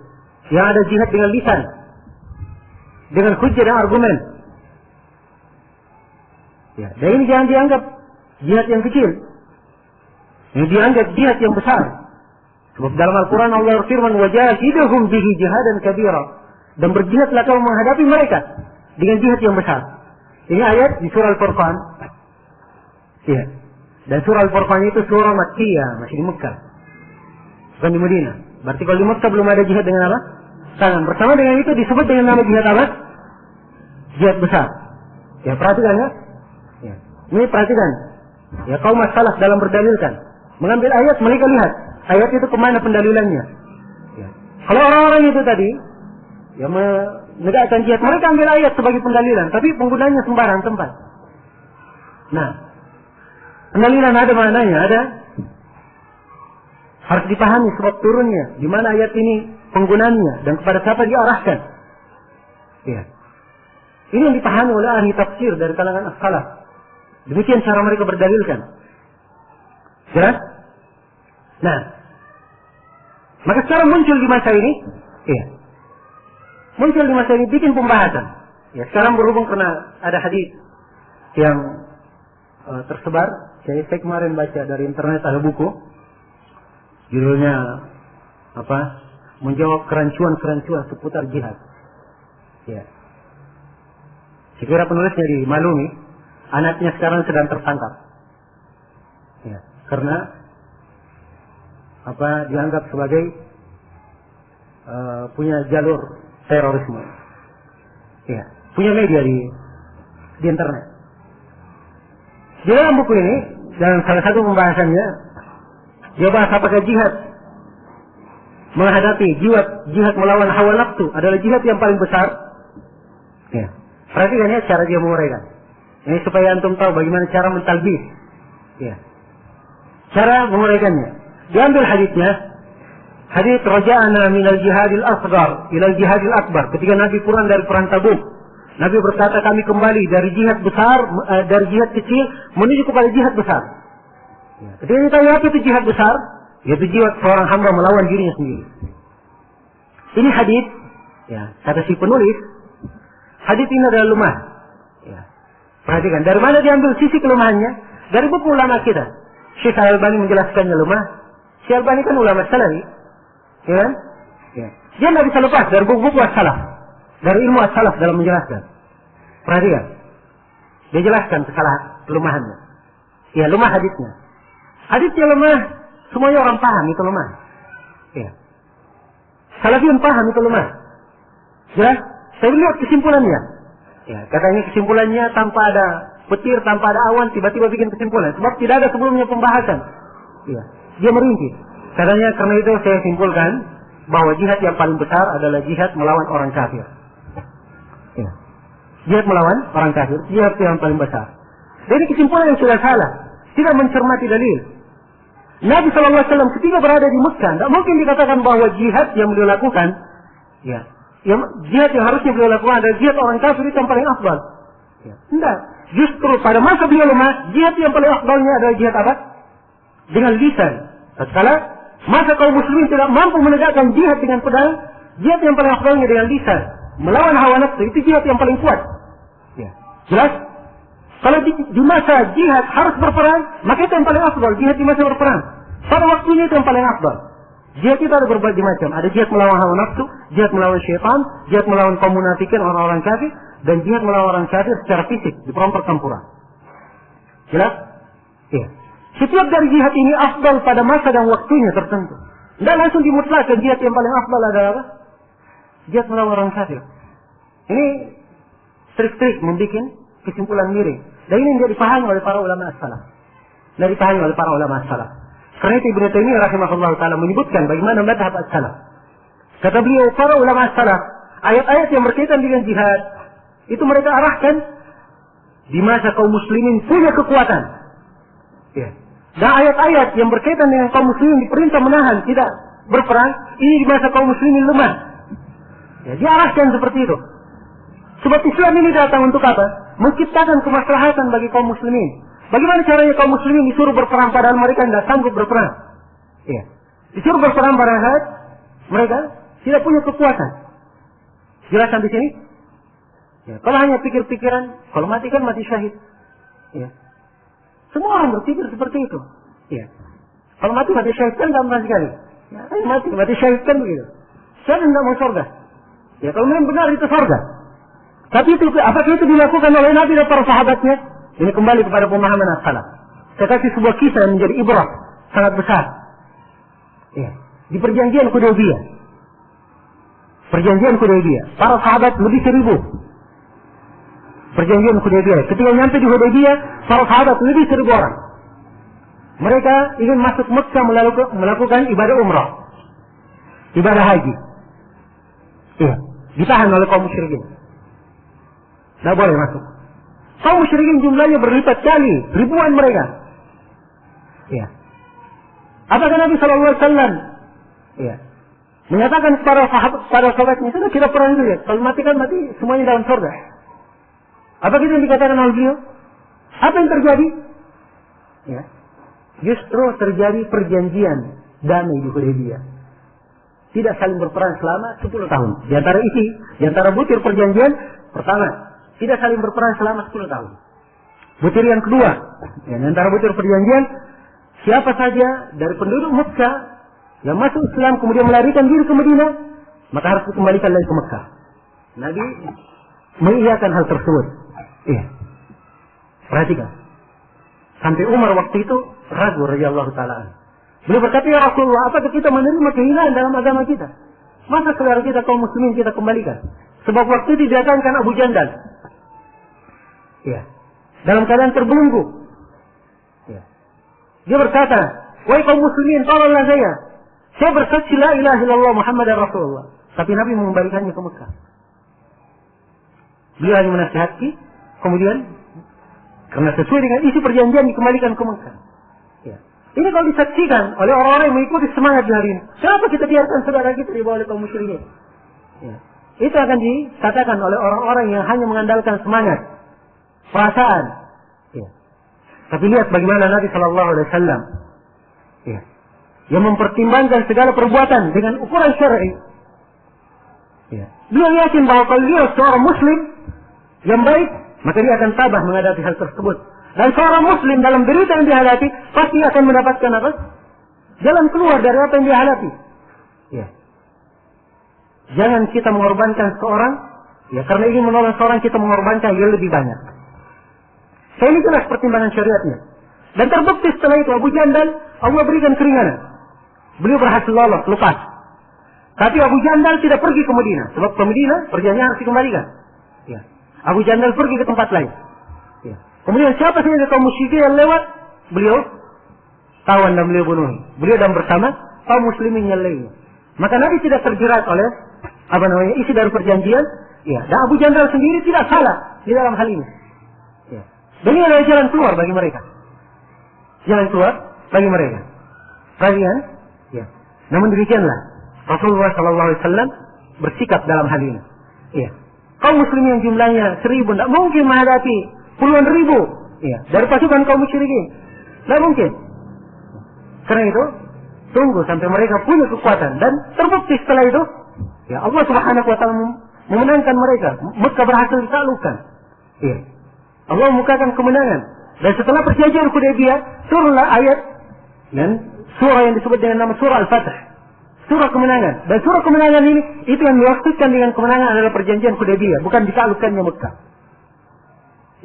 Speaker 2: Yang ada jihad dengan lisan, dengan hujjah dan argumen. Ya. Dan ini jangan dianggap jihad yang kecil. Ini dianggap jihad yang besar. Sebab dalam Al-Quran Allah berfirman, "Wajahidhum bihi jihadan kabira." Dan berjihadlah kau menghadapi mereka dengan jihad yang besar. Ini ayat di surah Al-Furqan. Ya. Dan surah Al-Furqan itu surah Makkiyah, masih di Mekah. Bukan di Madinah. Berarti kalau di Mekah belum ada jihad dengan apa? Tangan. Bersama dengan itu disebut dengan nama jihad apa? Jihad besar. Ya, perhatikan ya. Ya. Ini perhatikan. Ya, kaum as-salaf dalam berdalilkan. Mengambil ayat, mereka lihat. Ayat itu kemana pendalilannya. Ya. Kalau orang-orang itu tadi, ya menegakkan jihad, mereka ambil ayat sebagai pendalilan. Tapi penggunanya sembarang tempat. Nah, pendalilan ada maknanya, ada. Harus dipahami sebab turunnya, di mana ayat ini penggunaannya dan kepada siapa diarahkan. Ya. Ini yang dipahami oleh ahli tafsir dari kalangan as-salaf. Demikian cara mereka berdalilkan. Jelas? Nah, maka sekarang muncul di masa ini, ya, muncul di masa ini bikin pembahasan. Ya, sekarang berhubung karena ada hadis yang tersebar. Saya kemarin baca dari internet ada buku. Judulnya apa? Menjawab kerancuan-kerancuan seputar jihad. Ya. Saya kira penulisnya dimaklumi, anaknya sekarang sedang tertangkap. Ya, karena apa? Dianggap sebagai punya jalur terorisme. Ya, punya media di internet. Di dalam buku ini, dalam salah satu pembahasannya, dia bahas apakah jihad menghadapi jihad melawan hawa nafsu adalah jihad yang paling besar. Ya. Perhatikan ya cara dia menguraikan. Ini supaya antum tahu bagaimana cara mentalbis. Ya. Cara menguraikannya. Diambil hadisnya. Hadis raja'ana minal jihadil asghar ilal jihadil akbar. Ketika Nabi pulang dari perang Tabuk, Nabi berkata kami kembali dari jihad besar, dari jihad kecil menuju kepada jihad besar. Ya. Ketika ditanya apa itu jihad besar, yaitu jihad seorang hamba melawan dirinya sendiri. Ini hadis, ya, kata si penulis, hadis ini adalah lemah. Ya. Perhatikan, dari mana diambil sisi kelemahannya? Dari buku ulama kita. Syekh Al-Albani menjelaskannya lemah. Syekh Al-Albani kan ulama salafi, ya kan? Ya. Dia tidak bisa lepas dari buku-buku as-salaf, dari ilmu as-salaf dalam menjelaskan. Perhatikan, dia jelaskan kelemahannya. Ya, lemah hadisnya. Hadisnya lemah, semuanya orang paham itu lemah. Ya. Salafiyun paham itu lemah. Jelas? Saya lihat kesimpulannya. Ya, katanya kesimpulannya tanpa ada petir, tanpa ada awan, tiba-tiba bikin kesimpulan. Sebab tidak ada sebelumnya pembahasan. Ya. Dia merinci. Katanya karena itu saya simpulkan bahwa jihad yang paling besar adalah jihad melawan orang kafir. Ya. Jihad melawan orang kafir, jihad yang paling besar. Jadi kesimpulan yang sudah salah, tidak mencermati dalil. Nabi SAW ketika berada di Mekah, tidak mungkin dikatakan bahwa jihad yang beliau lakukan, ya, jihad yang harusnya beliau lakukan adalah jihad orang kafir itu yang paling afdal. Ya. Tidak. Justru pada masa beliau lemah, jihad yang paling afdalnya adalah jihad apa? Dengan lisan. Tatkala masa kaum muslimin tidak mampu menegakkan jihad dengan pedang, jihad yang paling afdalnya dengan lisan. Melawan hawa nafsu itu jihad yang paling kuat. Ya. Jelas? Kalau di masa jihad harus berperang, maka itu yang paling afdal, jihad di masa berperang. Pada waktunya itu yang paling afdal. Jihad itu ada berbagai macam. Ada jihad melawan hawa nafsu, jihad melawan syaitan, jihad melawan kaum munafikin, orang-orang kafir, dan jihad melawan orang kafir secara fisik di perang pertempuran. Jelas? Ya. Setiap dari jihad ini afdal pada masa dan waktunya tertentu. Tidak langsung dimutlakkan jihad yang paling afdal adalah apa? Jihad melawan orang kafir. Ini trik-trik membuat kesimpulan miring. Dan ini tidak dipahami oleh para ulama as-salaf. Tidak dipahami oleh para ulama as-salaf. Karena itu Ibnu Taimiyah rahimahullah ta'ala menyebutkan bagaimana madhab as-salaf. Kata beliau, para ulama as-salaf, ayat-ayat yang berkaitan dengan jihad, itu mereka arahkan di masa kaum muslimin punya kekuatan. Ya. Dan ayat-ayat yang berkaitan dengan kaum muslimin diperintah menahan, tidak berperang, ini di masa kaum muslimin lemah. Ya, diarahkan seperti itu. Sebab Islam ini datang untuk apa? Menciptakan kemaslahatan bagi kaum muslimin. Bagaimana caranya kaum muslimin disuruh berperang padahal mereka tidak sanggup berperang? Ya. Disuruh berperang padahal mereka tidak punya kekuatan. Jelas sampai sini? Ya. Kalau hanya pikir-pikiran, kalau mati kan mati syahid. Ya. Semua orang berpikir seperti itu. Ya. Kalau mati syahid kan gampang sekali. Ya, mati syahid kan begitu. Saya tidak mau surga. Ya, kalau memang benar itu surga. Tapi itu, apakah itu dilakukan oleh Nabi dan para sahabatnya? Ini kembali kepada pemahaman as-salaf. Saya kasih sebuah kisah yang menjadi ibrah sangat besar. Ya. Di perjanjian Hudaybiyah. Perjanjian Hudaybiyah. Para sahabat lebih 1000. Perjanjian Hudaybiyah. Ketika nyampe di Hudaybiyah, para sahabat lebih 1000 orang. Mereka ingin masuk Mekah melakukan ibadah umrah. Ibadah haji. Iya. Ditahan oleh kaum musyrikin. Tidak boleh masuk. Kaum musyrikin jumlahnya berlipat kali. Ribuan mereka. Iya. Apakah Nabi SAW menyatakan kepada sahabatnya, sudah kita perang dulu ya. Kalau mati kan mati semuanya dalam surga. Apa itu yang dikatakan oleh beliau? Apa yang terjadi? Ya. Justru terjadi perjanjian damai di Hudaybiyah. Tidak saling berperang selama 10 tahun. Di antara butir perjanjian pertama, tidak saling berperang selama 10 tahun. Butir yang kedua, di antara butir perjanjian, siapa saja dari penduduk Mekah yang masuk Islam kemudian melarikan diri ke Madinah, maka harus dikembalikan lagi ke Mekah. Nabi mengiyakan hal tersebut. Iya. Perhatikan. Sampai Umar waktu itu ragu radhiyallahu taala. Beliau berkata, ya Rasulullah, apakah kita menerima kehinaan dalam agama kita? Masa saudara kita kaum muslimin kita kembalikan? Sebab waktu itu didatangkan Abu Jandal. Iya. Dalam keadaan terbelenggu. Iya. Dia berkata, wahai kaum muslimin, tolonglah saya. Saya bersaksi la ilaha illallah Muhammadar Rasulullah. Tapi Nabi mengembalikannya ke Mekah. Beliau hanya menasihati, kemudian karena sesuai dengan isi perjanjian dikembalikan ke Mekah. Ya. Ini kalau disaksikan oleh orang-orang yang mengikuti semangat di hari ini, kenapa kita biarkan saudara kita dibawa oleh kaum musyrikin? Ya. Itu akan dikatakan oleh orang-orang yang hanya mengandalkan semangat, perasaan. Ya. Tapi lihat bagaimana Nabi Shallallahu Alaihi Wasallam, ya, yang mempertimbangkan segala perbuatan dengan ukuran syar'i. Ya. Dia yakin bahwa kalau dia seorang Muslim yang baik, maka dia akan tabah menghadapi hal tersebut. Dan seorang Muslim dalam derita yang dihadapi pasti akan mendapatkan apa? Jalan keluar dari apa yang dia hadapi. Ya. Jangan kita mengorbankan seorang, ya, karena ingin menolong seorang kita mengorbankan yang lebih banyak. Saya ini jelas pertimbangan syariatnya. Dan terbukti setelah itu Abu Jandal, Allah berikan keringanan. Beliau berhasil lolos, lepas. Tapi Abu Jandal tidak pergi ke Madinah. Sebab ke Madinah perjanjian harus dikembalikan. Ya. Abu Jandal pergi ke tempat lain. Ya. Kemudian siapa saja kaum musyrikin yang lewat, beliau tawan dan beliau bunuh. Beliau dan bersama kaum muslimin yang lainnya. Maka Nabi tidak terjerat oleh isi dari perjanjian. Ya. Dan Abu Jandal sendiri tidak salah di dalam hal ini. Ya. Dan ini adalah jalan keluar bagi mereka. Jalan keluar bagi mereka. Perhatian. Ya. Namun demikianlah Rasulullah SAW bersikap dalam hal ini. Ya. Kaum muslimin yang jumlahnya 1000 tidak mungkin menghadapi puluhan ribu, ya, dari pasukan kaum musyrikin. Tidak mungkin. Karena itu tunggu sampai mereka punya kekuatan dan terbukti setelah itu, ya, Allah Subhanahu Wa Taala memenangkan mereka. Mekah berhasil ditaklukkan. Ya. Allah memukakan kemenangan. Dan setelah perjanjian Hudaybiyah turunlah ayat dan surah yang disebut dengan nama surah Al-Fatih. Surah kemenangan. Dan surah kemenangan ini, itu yang dimaksudkan dengan kemenangan adalah perjanjian Hudaybiyah, bukan ditaklukkannya Mekah.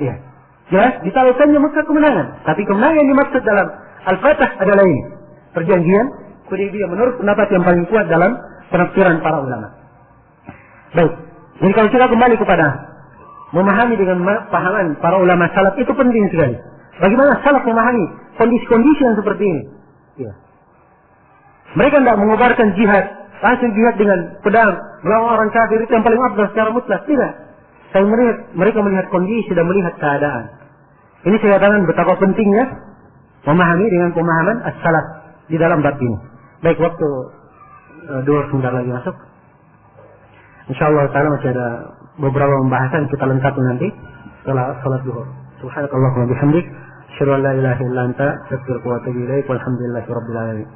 Speaker 2: Iya. Jelas, ditaklukkannya Mekah kemenangan. Tapi kemenangan yang dimaksud dalam Al-Fatih adalah ini. Perjanjian Hudaybiyah menurut pendapat yang paling kuat dalam penafsiran para ulama. Baik. Jadi kalau kita kembali kepada memahami dengan pahaman para ulama salaf, itu penting sekali. Bagaimana salaf memahami kondisi-kondisi yang seperti ini. Iya. Mereka tidak mengobarkan jihad, langsung jihad dengan pedang, melawan orang kafir itu yang paling afdal secara mutlak. Tidak. Saya melihat, mereka melihat kondisi dan melihat keadaan. Ini saya katakan betapa pentingnya memahami dengan pemahaman as-salaf di dalam bab ini. Baik, waktu 2 sebentar lagi masuk. InsyaAllah ta'ala masih ada beberapa pembahasan kita lengkapi nanti setelah salat zuhur. Subhanakallahumma bihamdik, asyhadu an la ilaha illa anta, astaghfiruka wa atubu ilaik, walhamdulillahi rabbil alamin.